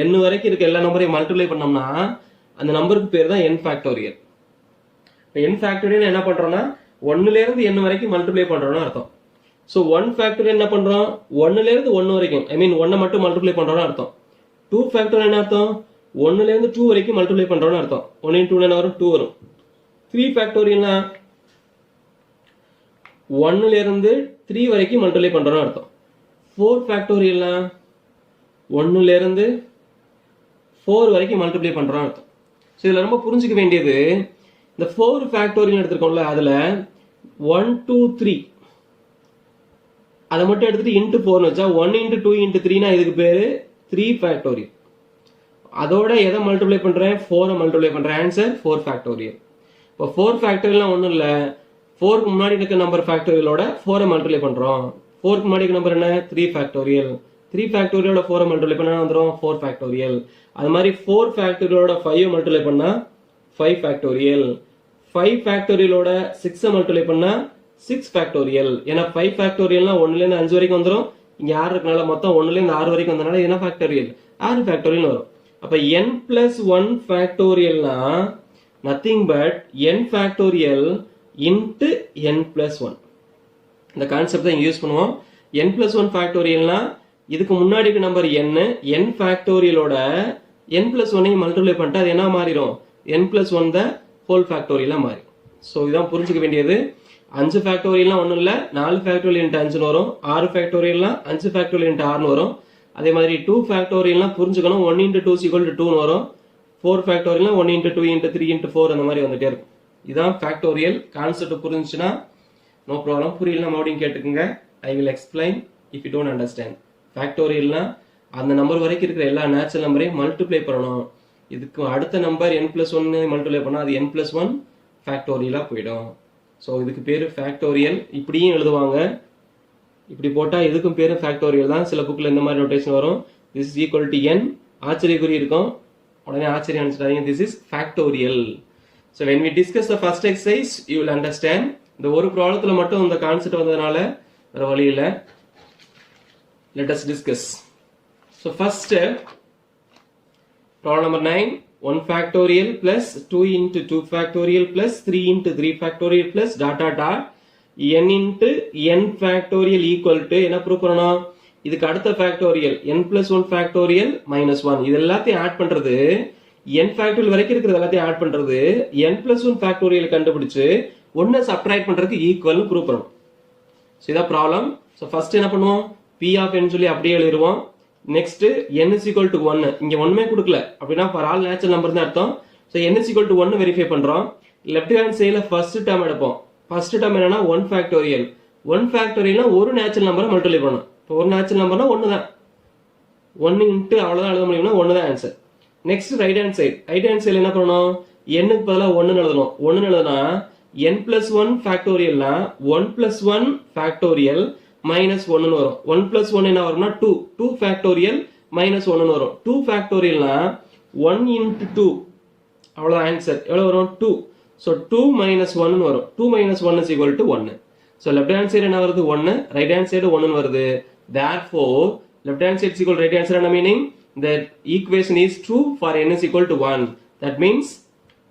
n வரைக்கும் இருக்க எல்லா நம்பரையும் மல்டிப்ளை பண்ணோம்னா அந்த நம்பருக்கு பேர் தான் n ஃபேக்டோரியல். இப்போ n ஃபேக்டோரியல் என்ன பண்றோம்னா 1 ல இருந்து n வரைக்கும் மல்டிப்ளை பண்றோம்னு அர்த்தம். சோ 1 ஃபேக்டோரியல் என்ன பண்றோம் 1 ல இருந்து 1 வரைக்கும் 1 மட்டும் மல்டிப்ளை பண்றோம்னு அர்த்தம். 2 ஃபேக்டோரியல் என்ன அர்த்தம் 1 ல இருந்து 2 வரைக்கும் மல்டிப்ளை பண்றோம்னு அர்த்தம். 1 into 2 என்ன வரும் 2 வரும். 3 ஃபேக்டோரியல்னா 1 ல இருந்து 3 வரைக்கும் மல்டிப்ளை பண்றோம்னு அர்த்தம். 4 ஃபேக்டோரியல்னா 1 ல இருந்து 4 வரைக்கும் மல்டிப்ளை பண்றோம்னு அர்த்தம். சோ இதல ரொம்ப புரிஞ்சிக்க வேண்டியது இந்த 4 ஃபேக்டோரியல் எடுத்துக்கோம்ல அதுல 1 2 3 அத மட்டும் எடுத்துட்டு into 4 னு வச்சா 1 into 2 into 3 னா இதுக்கு பேரு 3 ஃபேக்டோரியல். அதோட எதை மல்டிப்ளை பண்றேன் 4 மல்டிப்ளை பண்றேன். Answer 4 factorial. இப்போ 4 ஃபேக்டோரியல்னா ஒண்ணும் இல்ல 4 க்கு முன்னாடி இருக்க நம்பர் ஃபேக்டோரியலோட 4 மல்டிப்ளை பண்றோம். 4 க்கு முன்னாடி இருக்க நம்பர் என்ன 3 ஃபேக்டோரியல். 3 ஃபேக்டோரியலோட 4 மல்டிப்ளை பண்ணா வந்துரும் 4 ஃபேக்டோரியல். அது மாதிரி 4 ஃபேக்டோரியலோட 5 மல்டிப்ளை பண்ணா 5 ஃபேக்டோரியல். 5 ஃபேக்டோரியலோட 6 மல்டிப்ளை பண்ணா 6 ஃபேக்டோரியல். ஏன்னா 5 ஃபேக்டோரியல்னா 1 ல இருந்து 5 வரைக்கும் வந்துரும். இங்க 6 இருக்கனால மொத்தம் 1 ல இருந்து 6 வரைக்கும் வந்தனால இது என்ன ஃபேக்டோரியல் 6 ஃபேக்டோரியல் வரும். அப்ப n plus 1 ஃபேக்டோரியல்னா nothing but n factorial into n plus 1. இந்த கான்செப்ட் தான் யூஸ் பண்ணுவோம். n plus 1 ஃபேக்டோரியல்னா இதுக்கு முன்னாடி இருக்க number n ஃபேக்டோரியலோட n plus 1 multiply பண்ணிட்டா அது என்ன மாறிடும் n plus 1 த ஹோல் ஃபேக்டோரியலா மாறும். சோ இதான் புரிஞ்சுக்க வேண்டியது. 5 ஃபேக்டோரியல்னா ஒண்ணும் இல்ல 4 ஃபேக்டோரியல் into 5 னு வரும். 6 ஃபேக்டோரியல்னா 5 ஃபேக்டோரியல் into 6 னு வரும். அதே மாதிரி 2 ஃபேக்டோரியல்னா புரிஞ்சுக்கணும் 1 into 2 = 2 னு வரும். 4 ஃபேக்டோரியல்னா 1 into 2 into 3 into 4 அந்த மாதிரி வந்துட்டே இருக்கும். இதான் ஃபேக்டோரியல். கான்செப்ட் புரிஞ்சுச்சுனா நோ ப்ராப்ளம். புரியலனா மறுபடியும் கேட்டுக்கங்க. I will explain if you don't understand. ஃபேக்டோரியல்னா அந்த நம்பர் வரைக்கும் இருக்கிற எல்லா நேச்சுரல் நம்பரையும் மல்டிப்ளை பண்ணணும். இதுக்கு அடுத்த நம்பர் n plus 1 மல்டிப்ளை பண்ணா அது n plus 1 ஃபேக்டோரியலா போய்டும். சோ இதுக்கு பேரு ஃபேக்டோரியல். இப்படியும் எழுதுவாங்க. இப்படி போட்டா இதுக்கும் பேரு ஃபேக்டோரியல் தான். சில புக்ல இந்த மாதிரி நோட்டேஷன் வரும். this is equal to n ஆச்சரிய குறி இருக்கும். உடனே ஆச்சரியம் நினைச்சிடாதீங்க. this is factorial. So when we discuss the first exercise you will understand. இந்த ஒரு ப்ராப்ளத்துல மட்டும் இந்த கான்செப்ட் வந்ததனால வேற வழி இல்ல. Let us discuss. So first problem number 9 1 factorial plus 2 into 2 factorial plus 3 into 3 factorial plus dot dot dot n into n factorial equal to என்ன ப்ரூவ் பண்ணனும் இதுக்கு அடுத்த factorial n plus 1 factorial minus 1 இது எல்லாத்தையும் ஆட் பண்றது n factorial வரைக்கும் இருக்கிறது எல்லாத்தையும் ஆட் பண்றது n plus 1 factorial கண்டுபிடிச்சு 1 சப்ட்ராக்ட் பண்றதுக்கு ஈக்குவல் ப்ரூவ் பண்ணனும். சோ இத ப்ராப்ளம். சோ ஃபர்ஸ்ட் என்ன பண்ணுவோம் p of n சொல்லி அப்படியே எழுதிடுவோம். Next n is equal to 1 இங்க ஒண்ணுமே கொடுக்கல அப்படினா for all natural number தான் அர்த்தம். So n is equal to 1 verify பண்றோம். லெஃப்ட் ஹேண்ட் சைடுல ஃபர்ஸ்ட் டேர்ம் எடுப்போம். ஃபர்ஸ்ட் டேர்ம் என்னன்னா 1 ஃபேக்டோரியல். 1 ஃபேக்டோரியல்னா ஒரு நேச்சுரல் நம்பரை மல்டிப்ளை பண்ணனும். இப்போ ஒரு நேச்சுரல் நம்பர்னா 1 தான். 1 இன்டு அவ்வளவுதான் எழுத முடியும்னா 1 தான் answer. Next right hand side. Right hand சைடுல என்ன பண்ணனும் n க்கு பதிலா 1 ன்னு எழுதணும். 1 ன்னு எழுதுனா n plus 1 ஃபேக்டோரியல்னா 1 plus 1 factorial minus 1 ன்னு வரும். 1 plus 1 என்ன வரும்னா 2. 2 ஃபேக்டோரியல் minus 1 ன்னு வரும். 2 ஃபேக்டோரியல்னா 1 into 2 அவ்வளவுதான் ஆன்சர். எவ்வளவு வரும் 2. So 2 minus 1 ன்னு வரும். 2 minus 1 is equal to 1. So left hand side என்ன வருது 1, right hand side 1 ன்னு வருது. Therefore left hand side is equal to right hand side என்ன meaning that equation is true for n is equal to 1. That means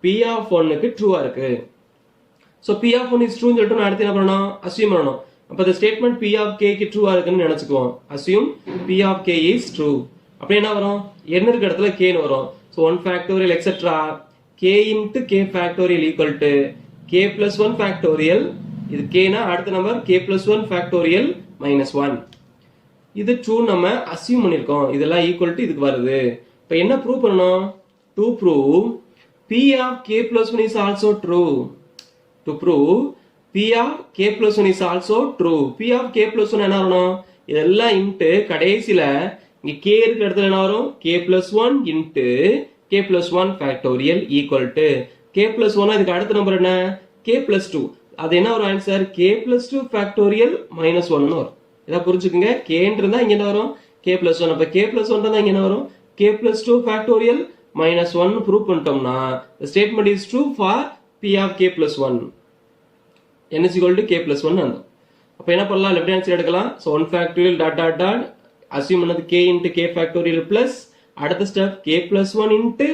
p of 1 க்கு true ஆ இருக்கு. So p of 1 is true ன்னு சொல்லிட்டு அடுத்து என்ன பண்ணனும் assume பண்ணனும். அப்ப the statement p of k க்கு true ஆ இருக்குன்னு நினைச்சுக்குவோம். assume p of k is true. அப்ப என்ன வரும் n இருக்க இடத்துல k ன்னு வரும். So 1 factorial etc k into k factorial equal to k plus 1 factorial இது k னா அடுத்த number k plus 1 factorial minus 1. இது true நம்ம assume பண்ணிருக்கோம். இதெல்லாம் equal to இதுக்கு வருது. இப்ப என்ன ப்ரூவ் பண்ணனும் to prove p of k plus 1 is also true. To prove p of k plus 1 is also true. p of k plus 1 என்ன வரணும் இதெல்லாம் இன்டு கடைசில இங்க k இருக்கு இடத்துல என்ன வரும் k plus 1 into k plus 1 factorial equal to k plus 1 இதுக்கு அடுத்த நம்பர் என்ன k plus 2 அது என்ன ஒரு answer k plus 2 factorial minus 1 ன்னு வரும் இத புரிஞ்சுக்கங்க k ன்றதா இங்க என்ன வரும் k plus 1 அப்ப k plus 1 ன்றதா இங்க என்ன வரும் k plus 2 factorial minus 1 prove பண்ணிட்டோம்னா the statement is true for p of k plus 1 n is equal to k plus 1 ன்னு அப்ப என்ன பண்ணலாம் லெஃப்ட் ஹேண்ட் சைடு எடுக்கலாம் so 1 factorial dot dot dot assume பண்ணது k into k factorial plus அடுத்த step k plus 1 into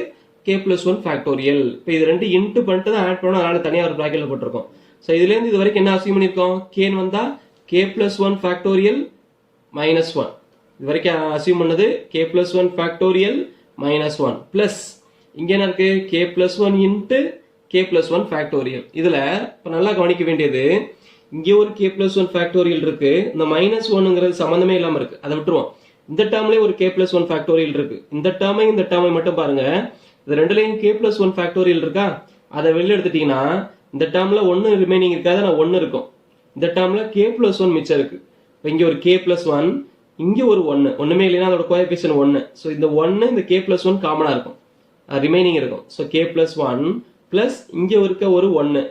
k plus 1 factorial இப்போ இது ரெண்டு இன்டு பண்ணிட்டு தான் ஆட் பண்ணனும் அதனால தனியா ஒரு பிராக்கெட்ல போட்டுருக்கோம் சோ இதுல இருந்து இது வரைக்கும் என்ன அஸ்யூம் பண்ணிருக்கோம் k ன்னு வந்தா k plus 1 factorial minus 1 இது வரைக்கும் அஸ்யூம் பண்ணது k plus 1 factorial minus 1 plus இங்க என்ன இருக்கு k plus 1 into k plus 1 factorial இதுல இப்ப நல்லா கவனிக்க வேண்டியது இங்க ஒரு k plus 1 factorial இருக்கு இந்த minus 1ங்கிறது சம்பந்தமே இல்லாம இருக்கு அதை விட்டுருவோம் இந்த டேர்ம்லயே ஒரு k plus 1 factorial இருக்கு இந்த டேர்மை மட்டும் பாருங்க இது ரெண்டுலயும் k plus 1 factorial இருக்கா அதை வெளிய எடுத்துட்டீங்கன்னா இந்த டேர்ம்ல 1 ரிமைனிங் இருக்காது நான் 1 இருக்கும் இந்த டேர்ம்ல k plus 1 மிச்சம் இருக்கு இப்போ இங்க ஒரு k plus 1 இங்க ஒரு 1 ஒண்ணுமே இல்லைனா அதோட கோஎஃபிஷியன்ட் 1 சோ இந்த 1 இந்த k plus 1 காமனா இருக்கும் ரிமைனிங் இருக்கும் சோ k plus 1 plus இங்க இருக்க ஒரு 1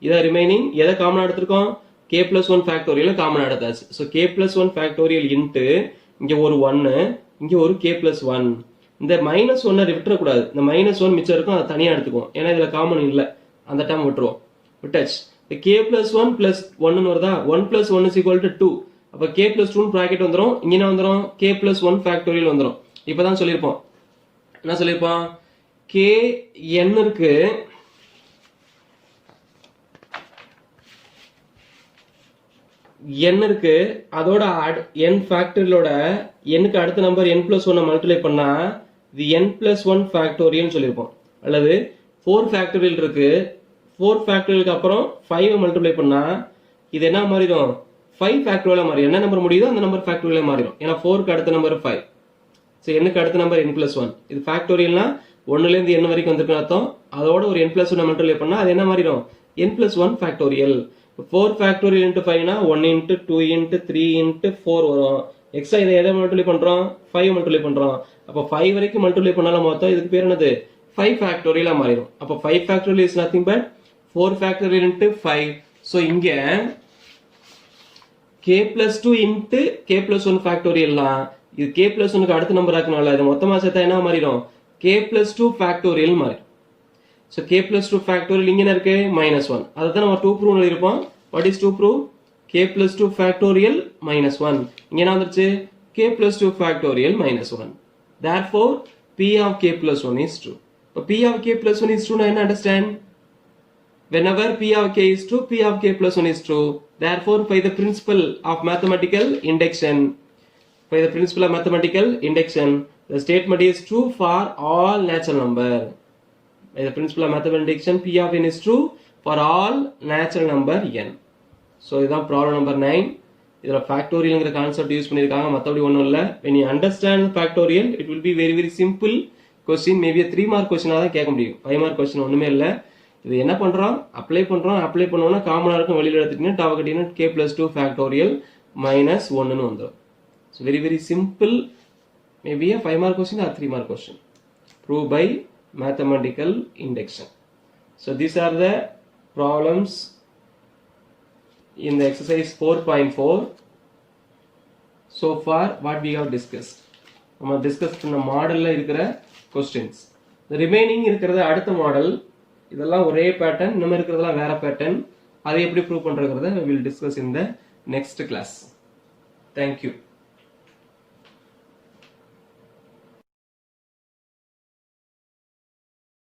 இத ரிமைனிங் எதை காமனா எடுத்துறோம் k plus 1 factorial காமனா எடுத்தாச்சு so k plus 1 factorial into இங்க ஒரு 1 இங்க ஒரு k plus 1 இந்த minus 1 விட்டுற கூடாது இந்த minus 1 மிச்சம் இருக்கும் அத தனியா எடுத்துக்குவோம் ஏனா இதுல காமன் இல்ல அந்த டேர்ம் விட்டுருவோம் விட்டாச்சு இப்போ k plus 1 plus 1 ன்னு வருதா 1 plus 1 is equal to 2 அப்ப k plus 2 ன்னு பிராக்கெட் வந்துரும் இங்க என்ன வந்துரும் k plus 1 factorial வந்துரும் இப்போதான் சொல்லிருப்போம் என்ன சொல்லிருப்போம் k n இருக்கு n இருக்கு அதோட n ஃபேக்டரியலோட n க்கு அடுத்த நம்பர் n plus 1 மல்டிப்ளை பண்ணா இது n plus 1 ஃபேக்டோரியல் னு சொல்லிருப்போம் அல்லது 4 ஃபேக்டரியல் இருக்கு 4 ஃபேக்டரியலுக்கு அப்புறம் 5 மல்டிப்ளை பண்ணா இது என்ன மாறிடும் 5 ஃபேக்டரியலா மாறிடும் என்ன நம்பர் முடியுதோ அந்த நம்பர் ஃபேக்டரியலா மாறிடும் ஏனா 4 க்கு அடுத்த நம்பர் 5 சோ n க்கு அடுத்த நம்பர் n plus 1 இது ஃபேக்டோரியல்னா 1 ல இருந்து n வரைக்கும் வந்திருக்குன்னு அர்த்தம் அதோட ஒரு n plus 1 மல்டிப்ளை பண்ணா அது என்ன மாறிடும் n plus 1 factorial 4 factorial into 5 னா 1 into 2 into 3 into 4 வரும் எக்ஸ்ட்ரா இதை எதை மல்டிப்ளை பண்றோம் 5 மல்டிப்ளை பண்றோம் அப்ப 5 வரைக்கும் மல்டிப்ளை பண்ணாலும் மொத்தம் இதுக்கு பேர் என்னது 5 factorial மாறிடும் அப்ப 5 factorial is nothing but 4 factorial into 5 so இங்க k plus 2 into k plus 1 factorial லாம் இது k plus 1 க்கு அடுத்த நம்பர் ஆக்குனால இது மொத்தமா சேர்த்தா என்ன மாறிடும் k plus 2 factorial மாறிடும் so k plus 2 factorial இங்க என்ன இருக்கு -1 அத தான் நம்ம 2 ப்ரூவ் பண்ணிருப்போம் what is 2 prove k plus 2 factorial -1 இங்க என்ன வந்துருச்சு k plus 2 factorial -1 therefore p of k plus 1 is true so p of k plus 1 is true na என்ன understand whenever p of k is true p of k plus 1 is true therefore by the principle of mathematical induction the statement is true for all natural number by the principle of mathematical induction p of n is true for all natural number n so idan problem number 9 idla factorial ங்கற கான்செப்ட் யூஸ் பண்ணிருக்காங்க மத்தபடி ஒண்ணும் இல்ல when you understand factorial it will be very very simple question maybe a 3 mark question ஆ தான் கேட்க முடியும் 5 mark question ஒண்ணுமே இல்ல இது என்ன பண்றோம் அப்ளை பண்ணோம்னா காமனா இருக்கும் வெளியில எடுத்துட்டீங்கன்னா டாவ கட்டினா k plus 2 factorial minus 1 ன்னு வந்துரும் so very very simple maybe a 5 mark question or 3 mark question proved by mathematical induction so these are the problems in the exercise 4.4 so far what we have discussed நம்ம டிஸ்கஸ் பண்ண மாடல்ல இருக்கிற questions the remaining இருக்கிறது அடுத்த மாடல் இதெல்லாம் ஒரே பேட்டர்ன் நம்ம இருக்கிறதெல்லாம் வேற பேட்டர்ன் அதை எப்படி prove பண்றதுங்கறத we will discuss in the next class thank you